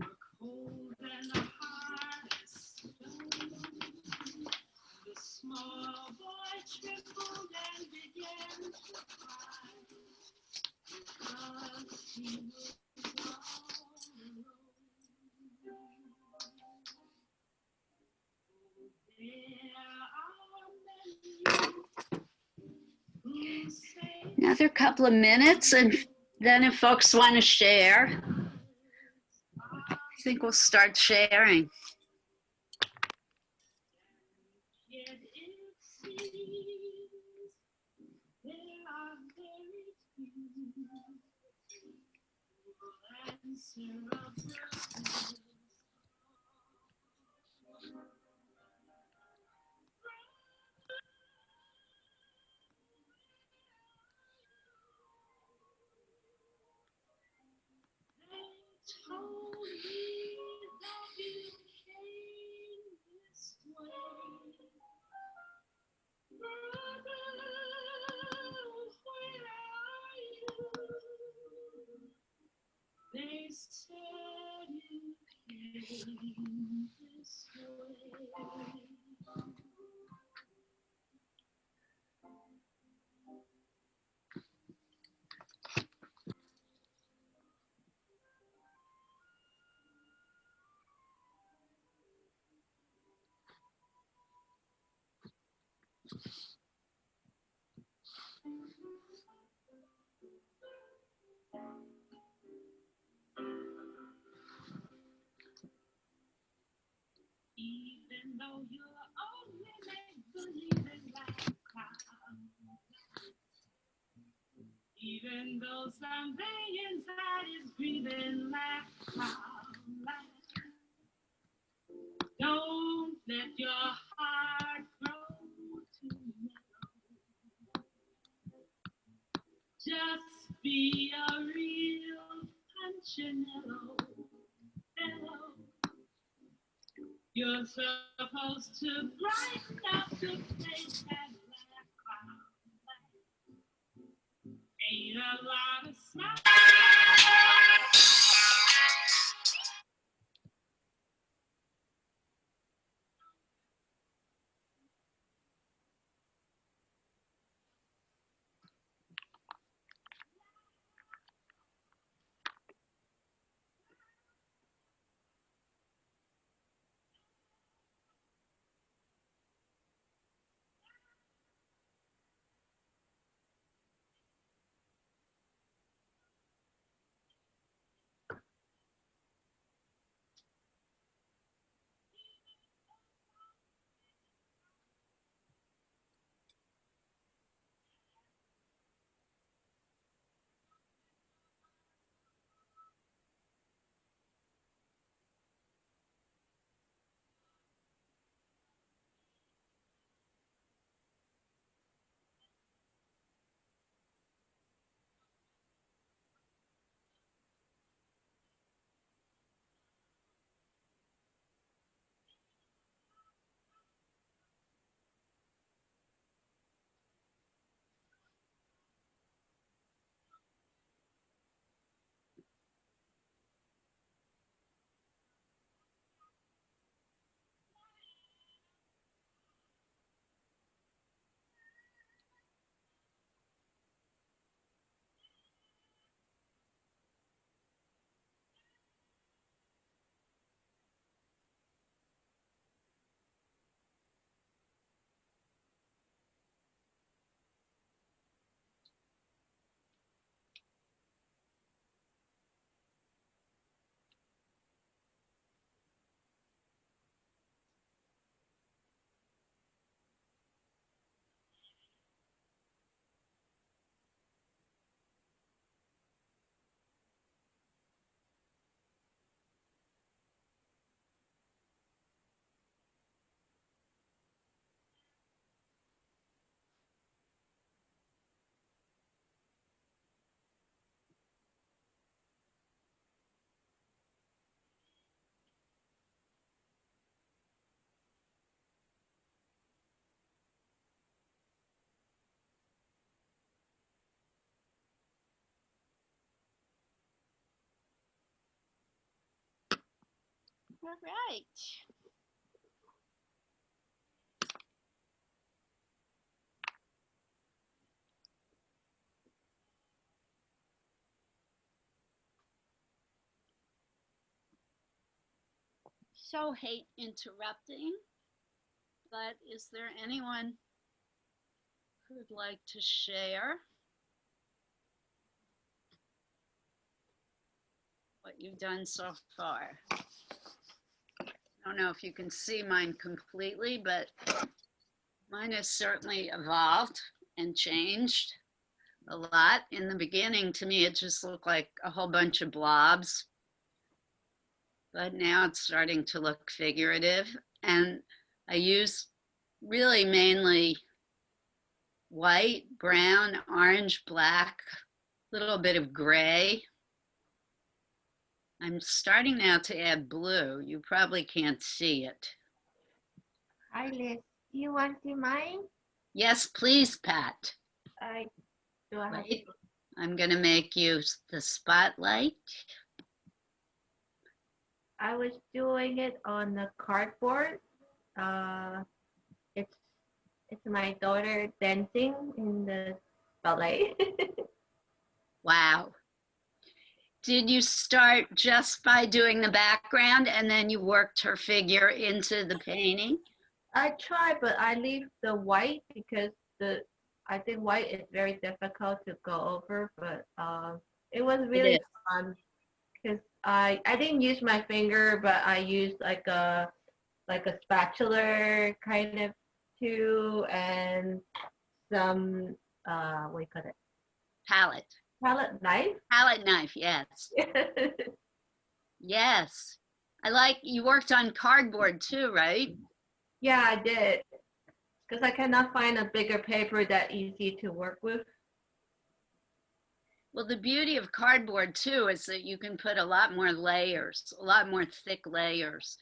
were cold and hard as stone. The small boy trembled and began to cry because Another couple of minutes, and then if folks want to share, I think we'll start sharing. They said you came this way. Even though you're only make-believing like even though something inside is breathing like cloud, don't let your heart grow too narrow. Just be a real punchinello. Hello. You're supposed to brighten up the place that black cloud. Ain't a lot of smile. All right. so hate interrupting, but is there anyone who'd like to share what you've done so far? I don't know if you can see mine completely, but mine has certainly evolved and changed a lot. In the beginning, to me, it just looked like a whole bunch of blobs, but now it's starting to look figurative. And I use really mainly white, brown, orange, black, little bit of gray. I'm starting now to add blue. You probably can't see it. Hi, Liz. Do you want to mine? Yes, please, Pat. I do. I have Wait, I'm gonna make you the spotlight. I was doing it on the cardboard. It's my daughter dancing in the ballet. Wow. Did you start just by doing the background and then you worked her figure into the painting? I try, but I leave the white because I think white is very difficult to go over. But it was really is. fun because I didn't use my finger, but I used like a spatula kind of too, and some what do you call it? Palette knife. Palette knife, yes. Yes. I like, you worked on cardboard too, right? Yeah, I did. Because I cannot find a bigger paper that easy to work with. Well, the beauty of cardboard too is that you can put a lot more layers, a lot more thick layers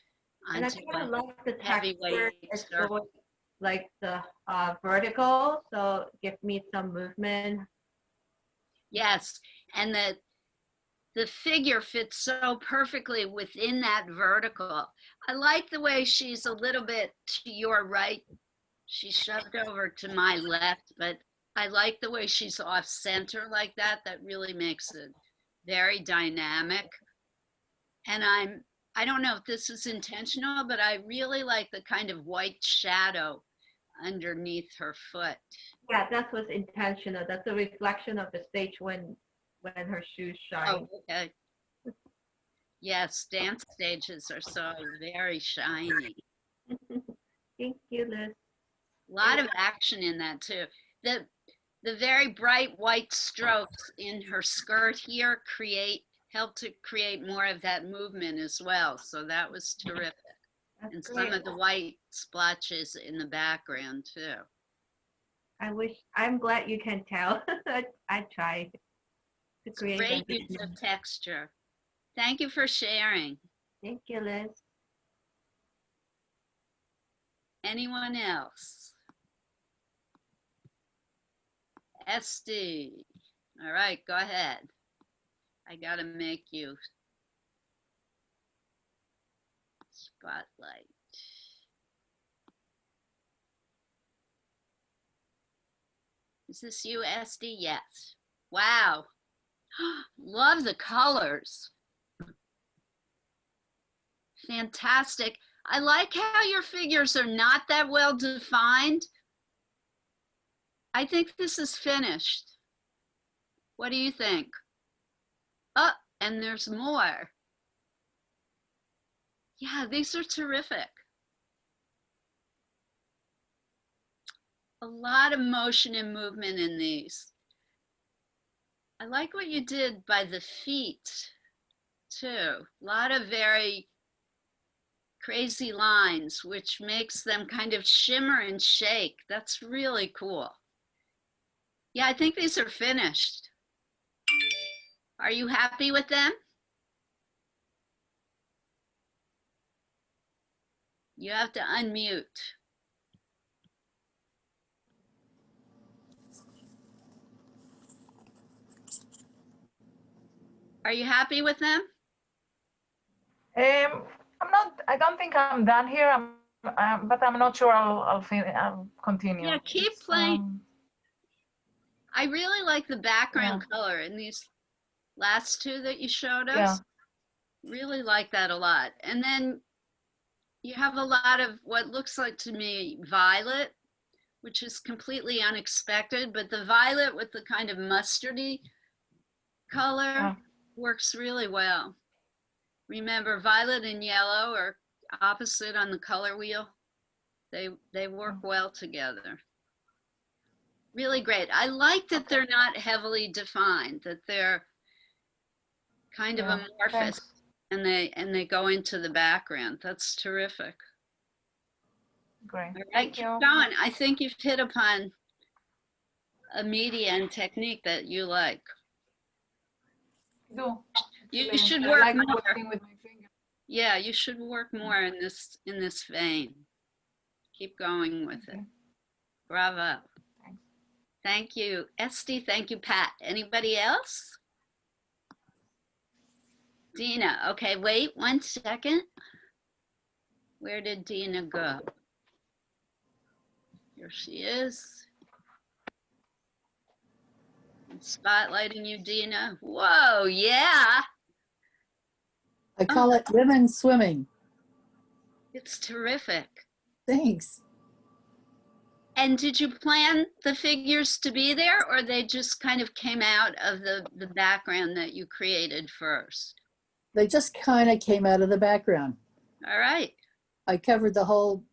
And I onto kind of like the texture. heavyweight It's surface. going like the vertical, so give me some movement. Yes, and the figure fits so perfectly within that vertical. I like the way she's a little bit to your right. She's shoved over to my left, but I like the way she's off center like that. That really makes it very dynamic. And I don't know if this is intentional, but I really like the kind of white shadow underneath her foot. Yeah, that was intentional. That's a reflection of the stage when her shoes shine. Oh, okay. Yes, dance stages are so very shiny. Thank you, Liz. A lot of action in that too. The very bright white strokes in her skirt here help to create more of that movement as well. So that was terrific. That's And great. some of the white splotches in the background too. I'm glad you can tell. I tried to create Great that. use of texture. Thank you for sharing. Thank you, Liz. Anyone else? Esty. All right, go ahead. I gotta make you spotlight. Is this you, Esty? Yes. Wow. Love the colors. Fantastic. I like how your figures are not that well defined. I think this is finished. What do you think? Oh, and there's more. Yeah, these are terrific. A lot of motion and movement in these. I like what you did by the feet too. A lot of very crazy lines, which makes them kind of shimmer and shake. That's really cool. Yeah, I think these are finished. Are you happy with them? You have to unmute. Are you happy with them? I'm not. I don't think I'm done here. But I'm not sure. I'll continue. Yeah, keep playing. I really like the background color in these last two that you showed us. Yeah. Really like that a lot. And then you have a lot of what looks like to me violet, which is completely unexpected, but the violet with the kind of mustardy color Ah. works really well. Remember, violet and yellow are opposite on the color wheel. They work well together. Really great. I like that they're not heavily defined, that they're kind of Yeah, amorphous thanks. and they go into the background. That's terrific. Great. All right, Thank keep you. going. I think you've hit upon a media and technique that you like. Do. You Actually, should I work like more. working with my finger. Yeah, you should work more in this vein. Keep going with it. Okay. Bravo. Thanks. Thank you. Esty, thank you, Pat. Anybody else? Dina, okay, wait 1 second. Where did Dina go? Here she is. I'm spotlighting you, Dina. Whoa, yeah, I call it women swimming. it's terrific. Thanks. And did you plan the figures to be there, or they just kind of came out of the background that you created first? They just kind of came out of the background. All right. I covered the whole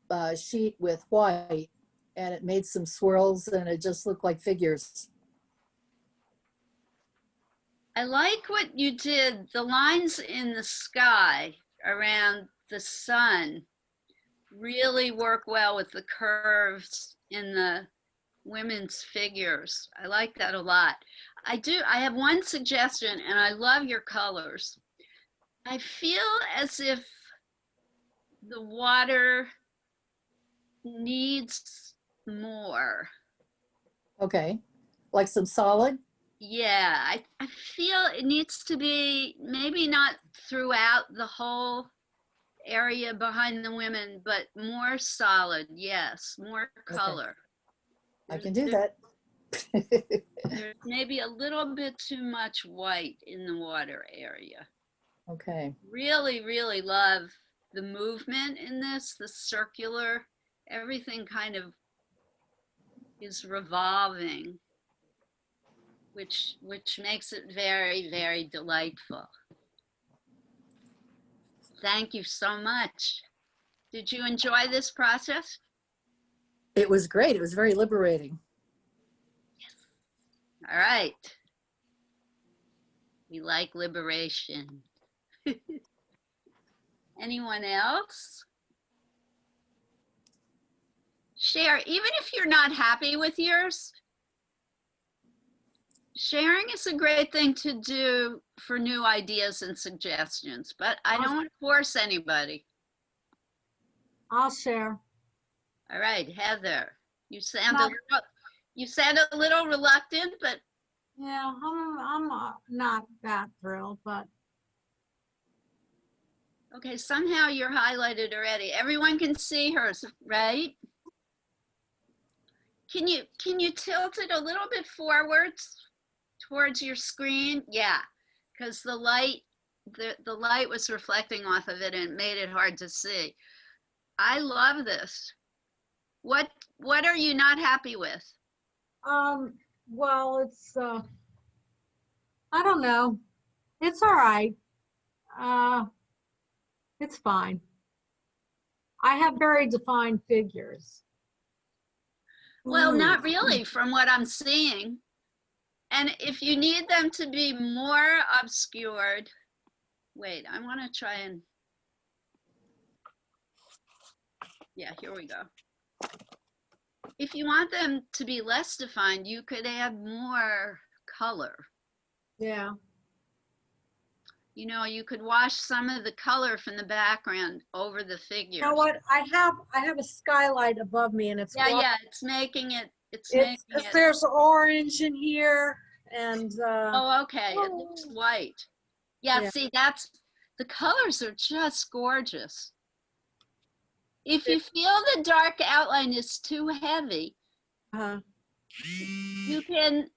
sheet with white and it made some swirls and it just looked like figures. I like what you did. The lines in the sky around the sun really work well with the curves in the women's figures. I like that a lot. I have one suggestion, and I love your colors. I feel as if the water needs more. Okay. Like some solid? Yeah, I feel it needs to be maybe not throughout the whole area behind the women, but more solid. Yes, more color. I can do that. There's maybe a little bit too much white in the water area. Okay. Really, really love the movement in this, the circular, everything kind of is revolving, which makes it very, very delightful. Thank you so much. Did you enjoy this process? It was great. It was very liberating. All right. We like liberation. Anyone else? Share, even if you're not happy with yours, sharing is a great thing to do for new ideas and suggestions, but I don't want to force anybody. I'll share. All right, Heather, you sound Not- a little reluctant, but Yeah, I'm not that thrilled, but okay, somehow you're highlighted already. Everyone can see hers, right? Can you tilt it a little bit forwards towards your screen? Yeah, because the light was reflecting off of it and it made it hard to see. I love this. What are you not happy with? well, it's I don't know. It's all right. It's fine. I have very defined figures. Well, Ooh. not really from what I'm seeing. And if you need them to be more obscured, wait, I want to try and, yeah, here we go. If you want them to be less defined, you could add more color. Yeah. You know, you could wash some of the color from the background over the figures. You know what? I have a skylight above me, and it's Yeah, it's making it. there's orange in here, and Oh, okay. It looks white. Yeah, Yeah. see, the colors are just gorgeous. If you feel the dark outline is too heavy, you can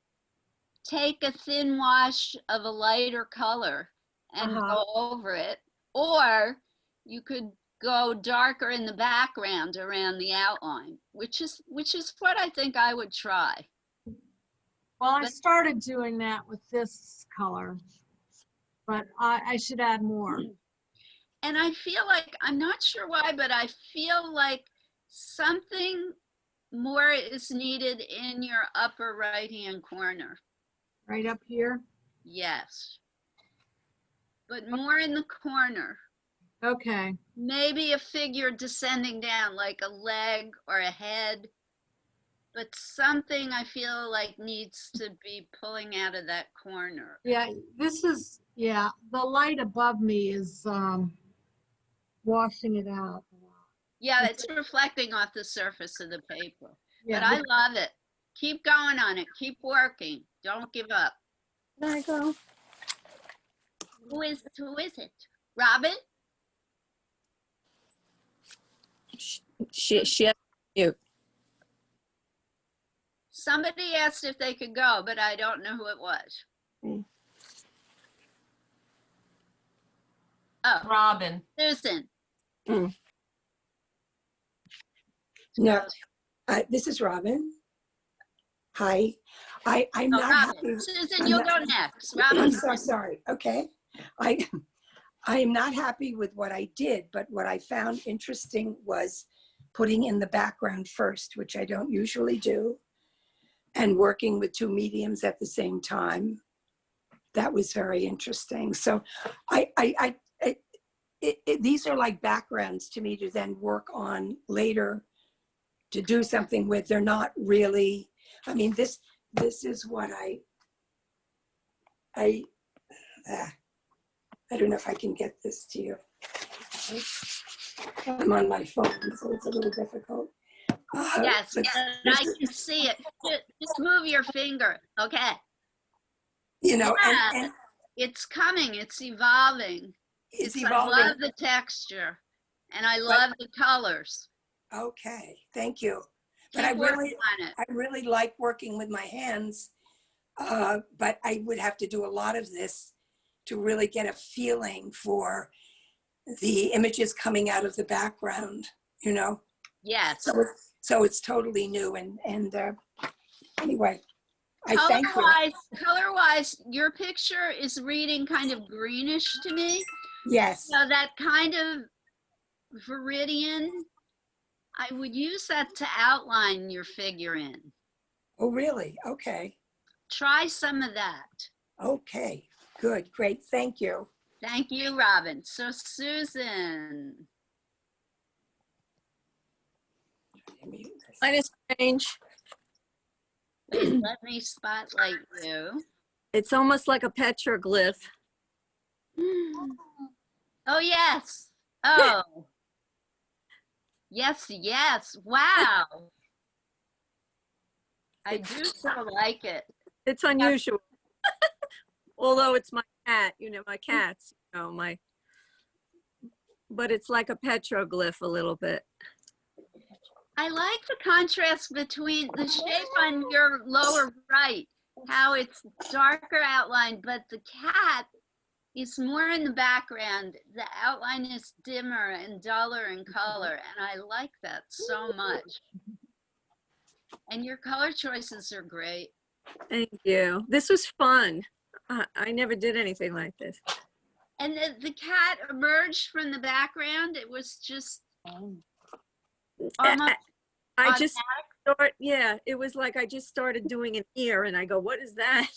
take a thin wash of a lighter color and go over it, or you could go darker in the background around the outline, which is what I think I would try. Well, I But- started doing that with this color, but I should add more. And I feel like, I'm not sure why, but I feel like something more is needed in your upper right-hand corner. Right up here. Yes. But more in the corner. Okay. Maybe a figure descending down, like a leg or a head. But something I feel like needs to be pulling out of that corner. Yeah, this is, yeah, the light above me is washing it out. Yeah, it's reflecting off the surface of the paper. Yeah, But I love it. Keep going on it. Keep working. Don't give up. Can I go? Who is it? Robin? She has mute. Somebody asked if they could go, but I don't know who it was. Hmm. Oh, Robin. Susan. No, this is Robin. Hi, I'm Oh, not Robin. happy. Susan, I'm you'll not- go next. I'm Robin. so sorry. Okay, I am not happy with what I did, but what I found interesting was putting in the background first, which I don't usually do, and working with two mediums at the same time. That was very interesting. So these are like backgrounds to me to then work on later to do something with. They're not really, I mean, this is what I don't know if I can get this to you. I'm on my phone, so it's a little difficult. Yes, but but I can see it. Just move your finger. Okay. you know, Yeah. and It's coming. It's evolving. it's I evolving. love the texture and I love the colors. Okay, thank you. But Keep I working on it. really like working with my hands, but I would have to do a lot of this to really get a feeling for the images coming out of the background, you know? Yes. So it's totally new. And anyway, I thank you. Color-wise, your picture is reading kind of greenish to me. Yes. So that kind of viridian, I would use that to outline your figure in. Oh, really? Okay. Try some of that. Okay. Good. Great. Thank you. Thank you, Robin. So Susan. Mine is strange. Wait, let me spotlight you. It's almost like a petroglyph. Oh, yes. Oh. Yes, yes. Wow. I do so like it. It's unusual. Although it's my cat, my cats, but it's like a petroglyph a little bit. I like the contrast between the shape on your lower right, how it's darker outline, but the cat is more in the background. The outline is dimmer and duller in color, and I like that so much. And your color choices are great. Thank you. This was fun. I never did anything like this. And the cat emerged from the background. It was just almost it was like I just started doing an ear and I go, what is that?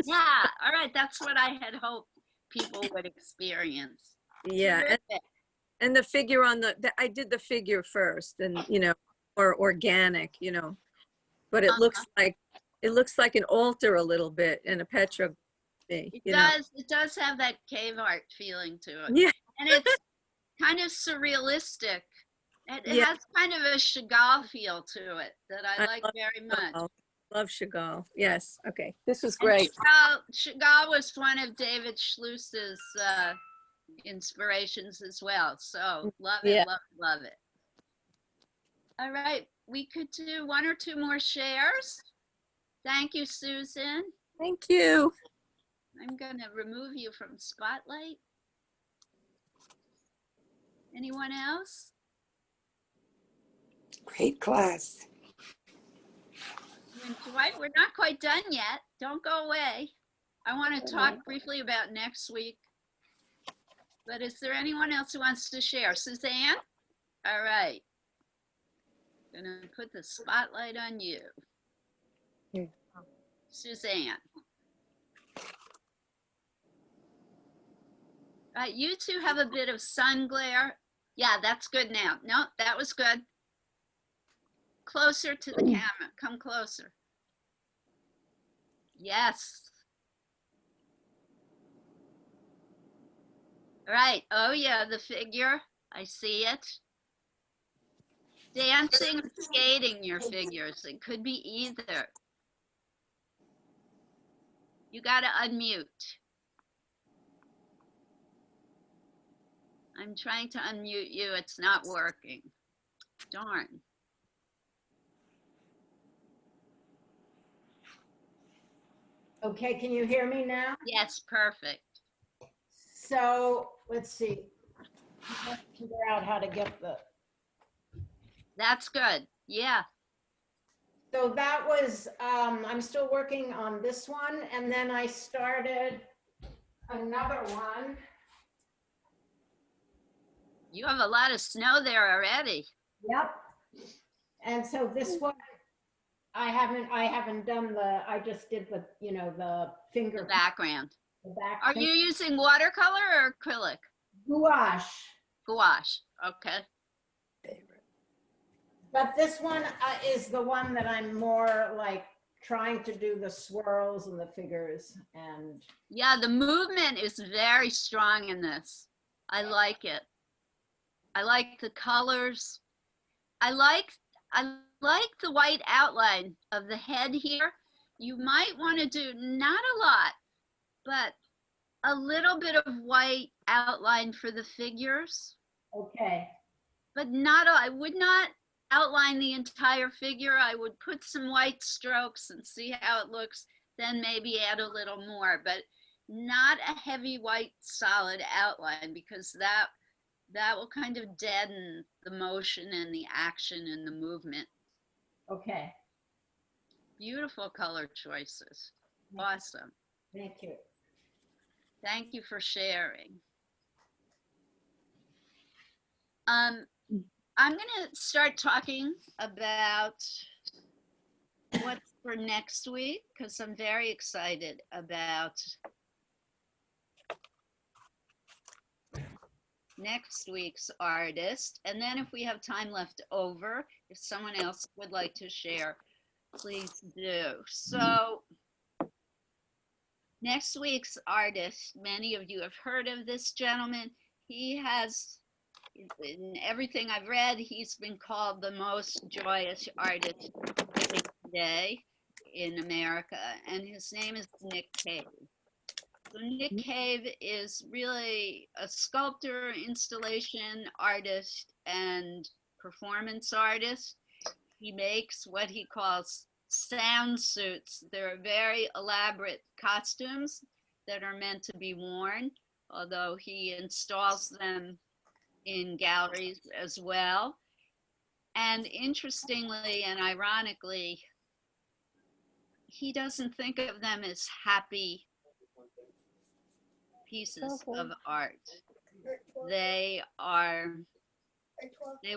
yeah. All right, that's what I had hoped people would experience. Yeah. Terrific. And the figure on I did the figure first and, or organic, but it looks like an altar a little bit and a petroglyph. It does have that cave art feeling to it. Yeah. And it's kind of surrealistic. It has kind of a Chagall feel to it that I like very much. Love Chagall. Yes. Okay. This was great. Chagall was one of David Schluss's inspirations as well. So love it, Yeah. love it. All right, we could do one or two more shares. Thank you, Susan. Thank you. I'm going to remove you from Spotlight. Anyone else? Great class. Dwight, we're not quite done yet. Don't go away. I want to talk briefly about next week. But is there anyone else who wants to share? Suzanne? All right. Gonna put the spotlight on you. Here. Suzanne. Right, you two have a bit of sun glare. Yeah, that's good now. No, that was good. Closer to the camera. Come closer. Yes. Right. Oh, yeah, the figure. I see it. Dancing, skating your figures. It could be either. You got to unmute. I'm trying to unmute you. It's not working. Darn. Okay, can you hear me now? Yes, perfect. So let's see. Let's figure out how to get the. That's good. Yeah. So that was, I'm still working on this one, and then I started another one. You have a lot of snow there already. Yep. And so this one, I haven't done I just did the, the finger. The background. The back Are you using watercolor or acrylic? gouache. Gouache. Okay. But this one is the one that I'm more like trying to do the swirls and the figures and. Yeah, the movement is very strong in this. I like it. I like the colors. I like the white outline of the head here. You might want to do not a lot, but a little bit of white outline for the figures. Okay. But not, I would not outline the entire figure. I would put some white strokes and see how it looks, then maybe add a little more, but not a heavy white solid outline, because that will kind of deaden the motion and the action and the movement. Okay. Beautiful color choices. Awesome. Thank you. Thank you for sharing. I'm going to start talking about what's for next week, because I'm very excited about next week's artist. And then if we have time left over, if someone else would like to share, please do. So next week's artist, many of you have heard of this gentleman. He has, in everything I've read, he's been called the most joyous artist living today in America, and his name is Nick Cave. So Nick Cave is really a sculptor, installation artist, and performance artist. He makes what he calls sound suits. They're very elaborate costumes that are meant to be worn, although he installs them in galleries as well. And interestingly and ironically, he doesnn't think of them as happy pieces of art. They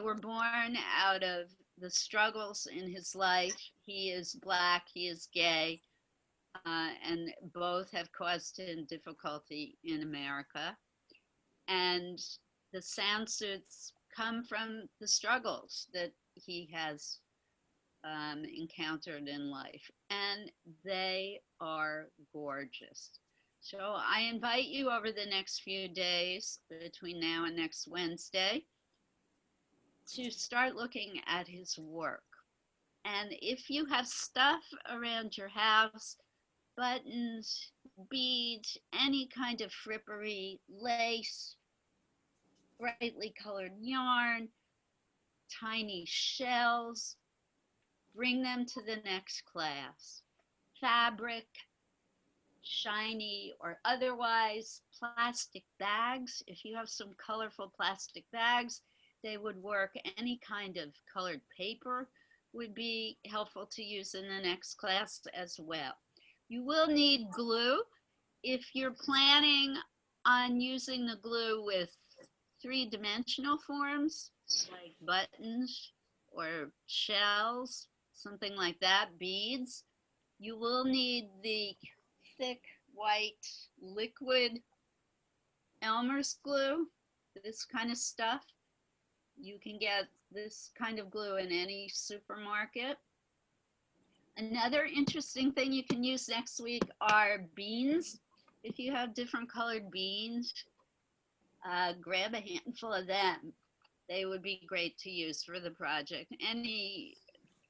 were born out of the struggles in his life. He is Black, he is gay, and both have caused him difficulty in America. And the sound suits come from the struggles that he has encountered in life, and they are gorgeous. So I invite you over the next few days between now and next Wednesday to start looking at his work. And if you have stuff around your house, buttons, beads, any kind of frippery, lace, brightly colored yarn, tiny shells, bring them to the next class. Fabric, shiny or otherwise. Plastic bags, if you have some colorful plastic bags, they would work. Any kind of colored paper would be helpful to use in the next class as well. You will need glue. If you're planning on using the glue with three-dimensional forms, like buttons or shells, something like that, beads, you will need the thick white liquid Elmer's glue, this kind of stuff. You can get this kind of glue in any supermarket. Another interesting thing you can use next week are beans. If you have different colored beans, grab a handful of them. They would be great to use for the project. Any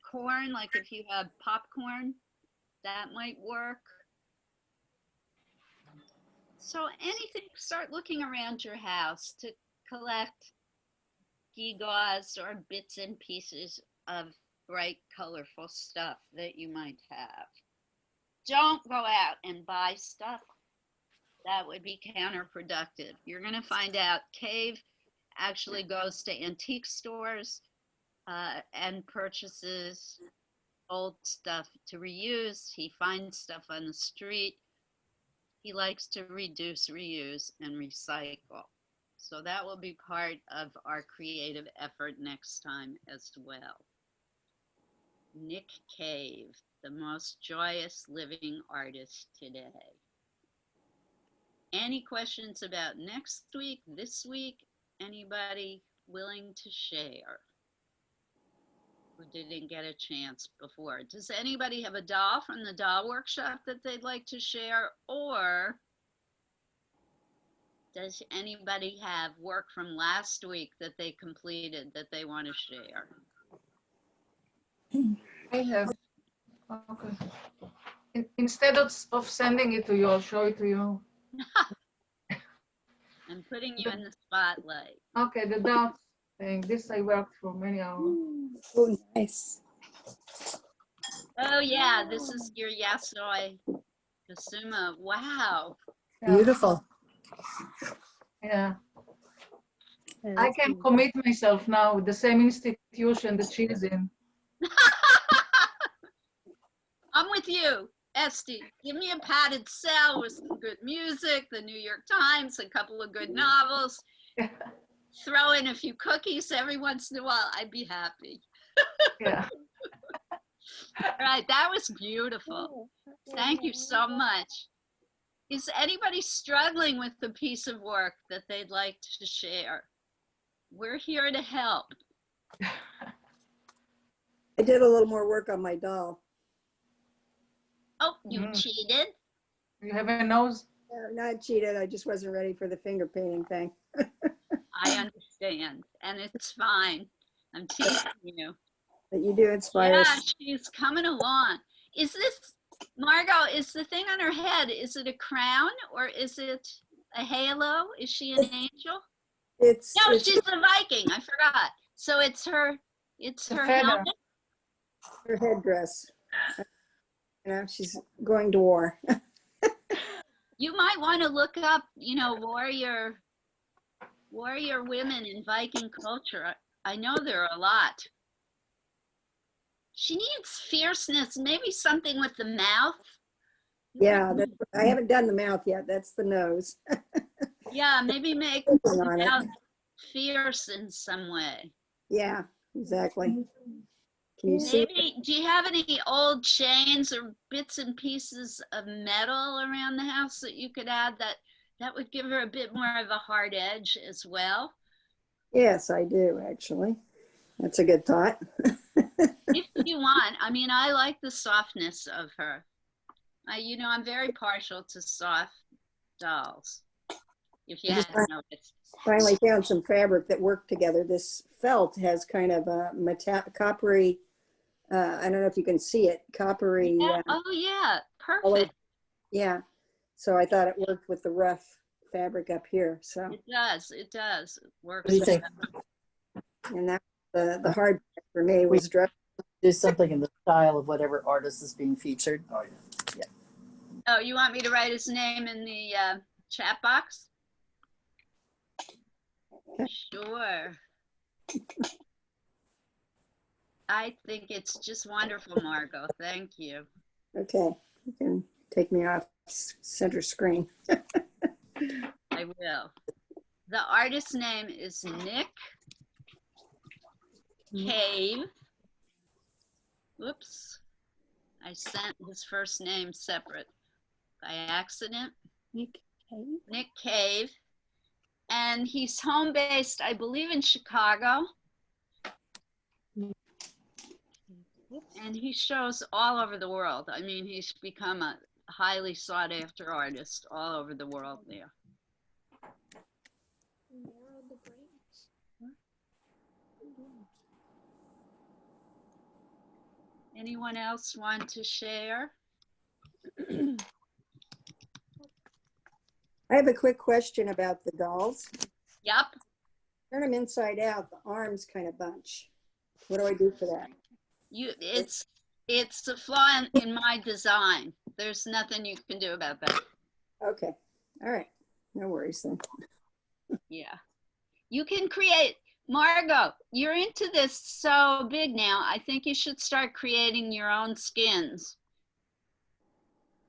corn, like if you have popcorn, that might work. So anything, start looking around your house to collect gewgaws or bits and pieces of bright, colorful stuff that you might have. Don't go out and buy stuff. That would be counterproductive. You're going to find out Cave actually goes to antique stores and purchases old stuff to reuse. He finds stuff on the street. He likes to reduce, reuse, and recycle. So that will be part of our creative effort next time as well. Nick Cave, the most joyous living artist today. Any questions about next week, this week? Anybody willing to share who didn't get a chance before? Does anybody have a doll from the doll workshop that they'd like to share? Or does anybody have work from last week that they completed that they want to share? I have. Okay. Instead of sending it to you, I'll show it to you. I'm putting you in the spotlight. Okay, the dots thing. This I worked for many hours. Oh, nice. Oh yeah, this is your Yasoi Kasuma. Wow. Yeah. Beautiful. Yeah. I can commit myself now with the same institution that she's in. I'm with you, Esty. Give me a padded cell with some good music, the New York Times, a couple of good novels. Throw in a few cookies every once in a while. I'd be happy. Yeah. All right, that was beautiful. Thank you so much. Is anybody struggling with the piece of work that they'd like to share? We're here to help. I did a little more work on my doll. Oh, you cheated? You have a nose? Not cheated, I just wasn't ready for the finger painting thing. I understand, and it's fine. I'm teasing you. But you do inspire Yeah, us. she's coming along. Is this, Margot, is the thing on her head, is it a crown or is it a halo? Is she an angel? No, she's a Viking, I forgot. So it's her helmet? Her headdress. You know, she's going to war. You might want to look up, you know, warrior women in Viking culture. I know there are a lot. She needs fierceness, maybe something with the mouth. Yeah, I haven't done the mouth yet. That's the nose. Yeah, maybe make the on it. mouth fierce in some way. Yeah, exactly. Can you see? Maybe, do you have any old chains or bits and pieces of metal around the house that you could add that would give her a bit more of a hard edge as well? Yes, I do, actually. That's a good thought. If you want, I mean, I like the softness of her. You know, I'm very partial to soft dolls, if you hadn't noticed. Finally found some fabric that worked together. This felt has kind of a coppery, I don't know if you can see it, coppery. Yeah. Oh yeah, perfect. Yeah, so I thought it worked with the rough fabric up here, so. It does, it does. It works. What do you think? And that the hard part for me was dress. Do something in the style of whatever artist is being featured. Oh, yeah. Oh, you want me to write his name in the chat box? Sure. I think it's just wonderful, Margot. Thank you. Okay, you can take me off center screen. I will. The artist's name is Nick Cave. Whoops. I sent his first name separate by accident. Nick Cave. Nick Cave. And he's home based, I believe, in Chicago. And he shows all over the world. I mean, he's become a highly sought after artist all over the world there. Anyone else want to share? I have a quick question about the dolls. Yep. Turn them inside out, the arms kind of bunch. What do I do for that? It's a flaw in my design. There's nothing you can do about that. Okay, all right, no worries then. Yeah. You can create, Margot, you're into this so big now. I think you should start creating your own skins.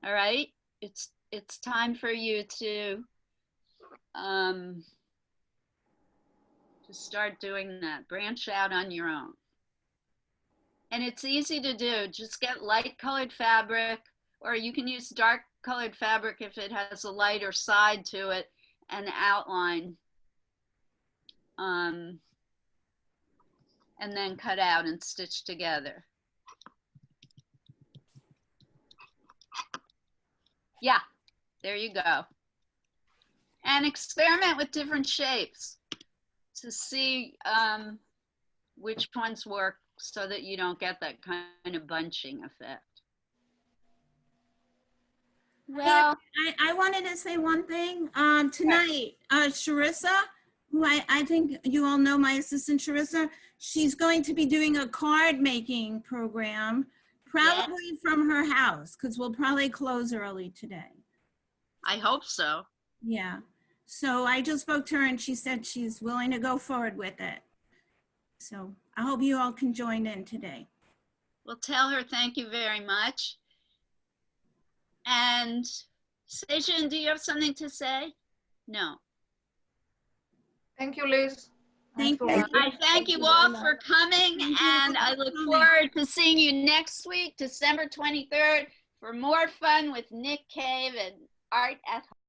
All right? It's time for you to start doing that. Branch out on your own. And it's easy to do. Just get light colored fabric, or you can use dark colored fabric if it has a lighter side to it, and outline. And then cut out and stitch together. Yeah, there you go. And experiment with different shapes to see which ones work so that you don't get that kind of bunching effect. Well, I wanted to say one thing. Tonight, Charissa, who I think you all know, my assistant Charissa, she's going to be doing a card making program, probably from her house, because we'll probably close early today. I hope so. Yeah. So I just spoke to her and she said she's willing to go forward with it. So I hope you all can join in today. Well, tell her thank you very much. And Sejin, do you have something to say? No. Thank you, Liz. Thank you. I thank you all for coming, and I look forward to seeing you next week, December 23rd, for more fun with Nick Cave and Art at Home.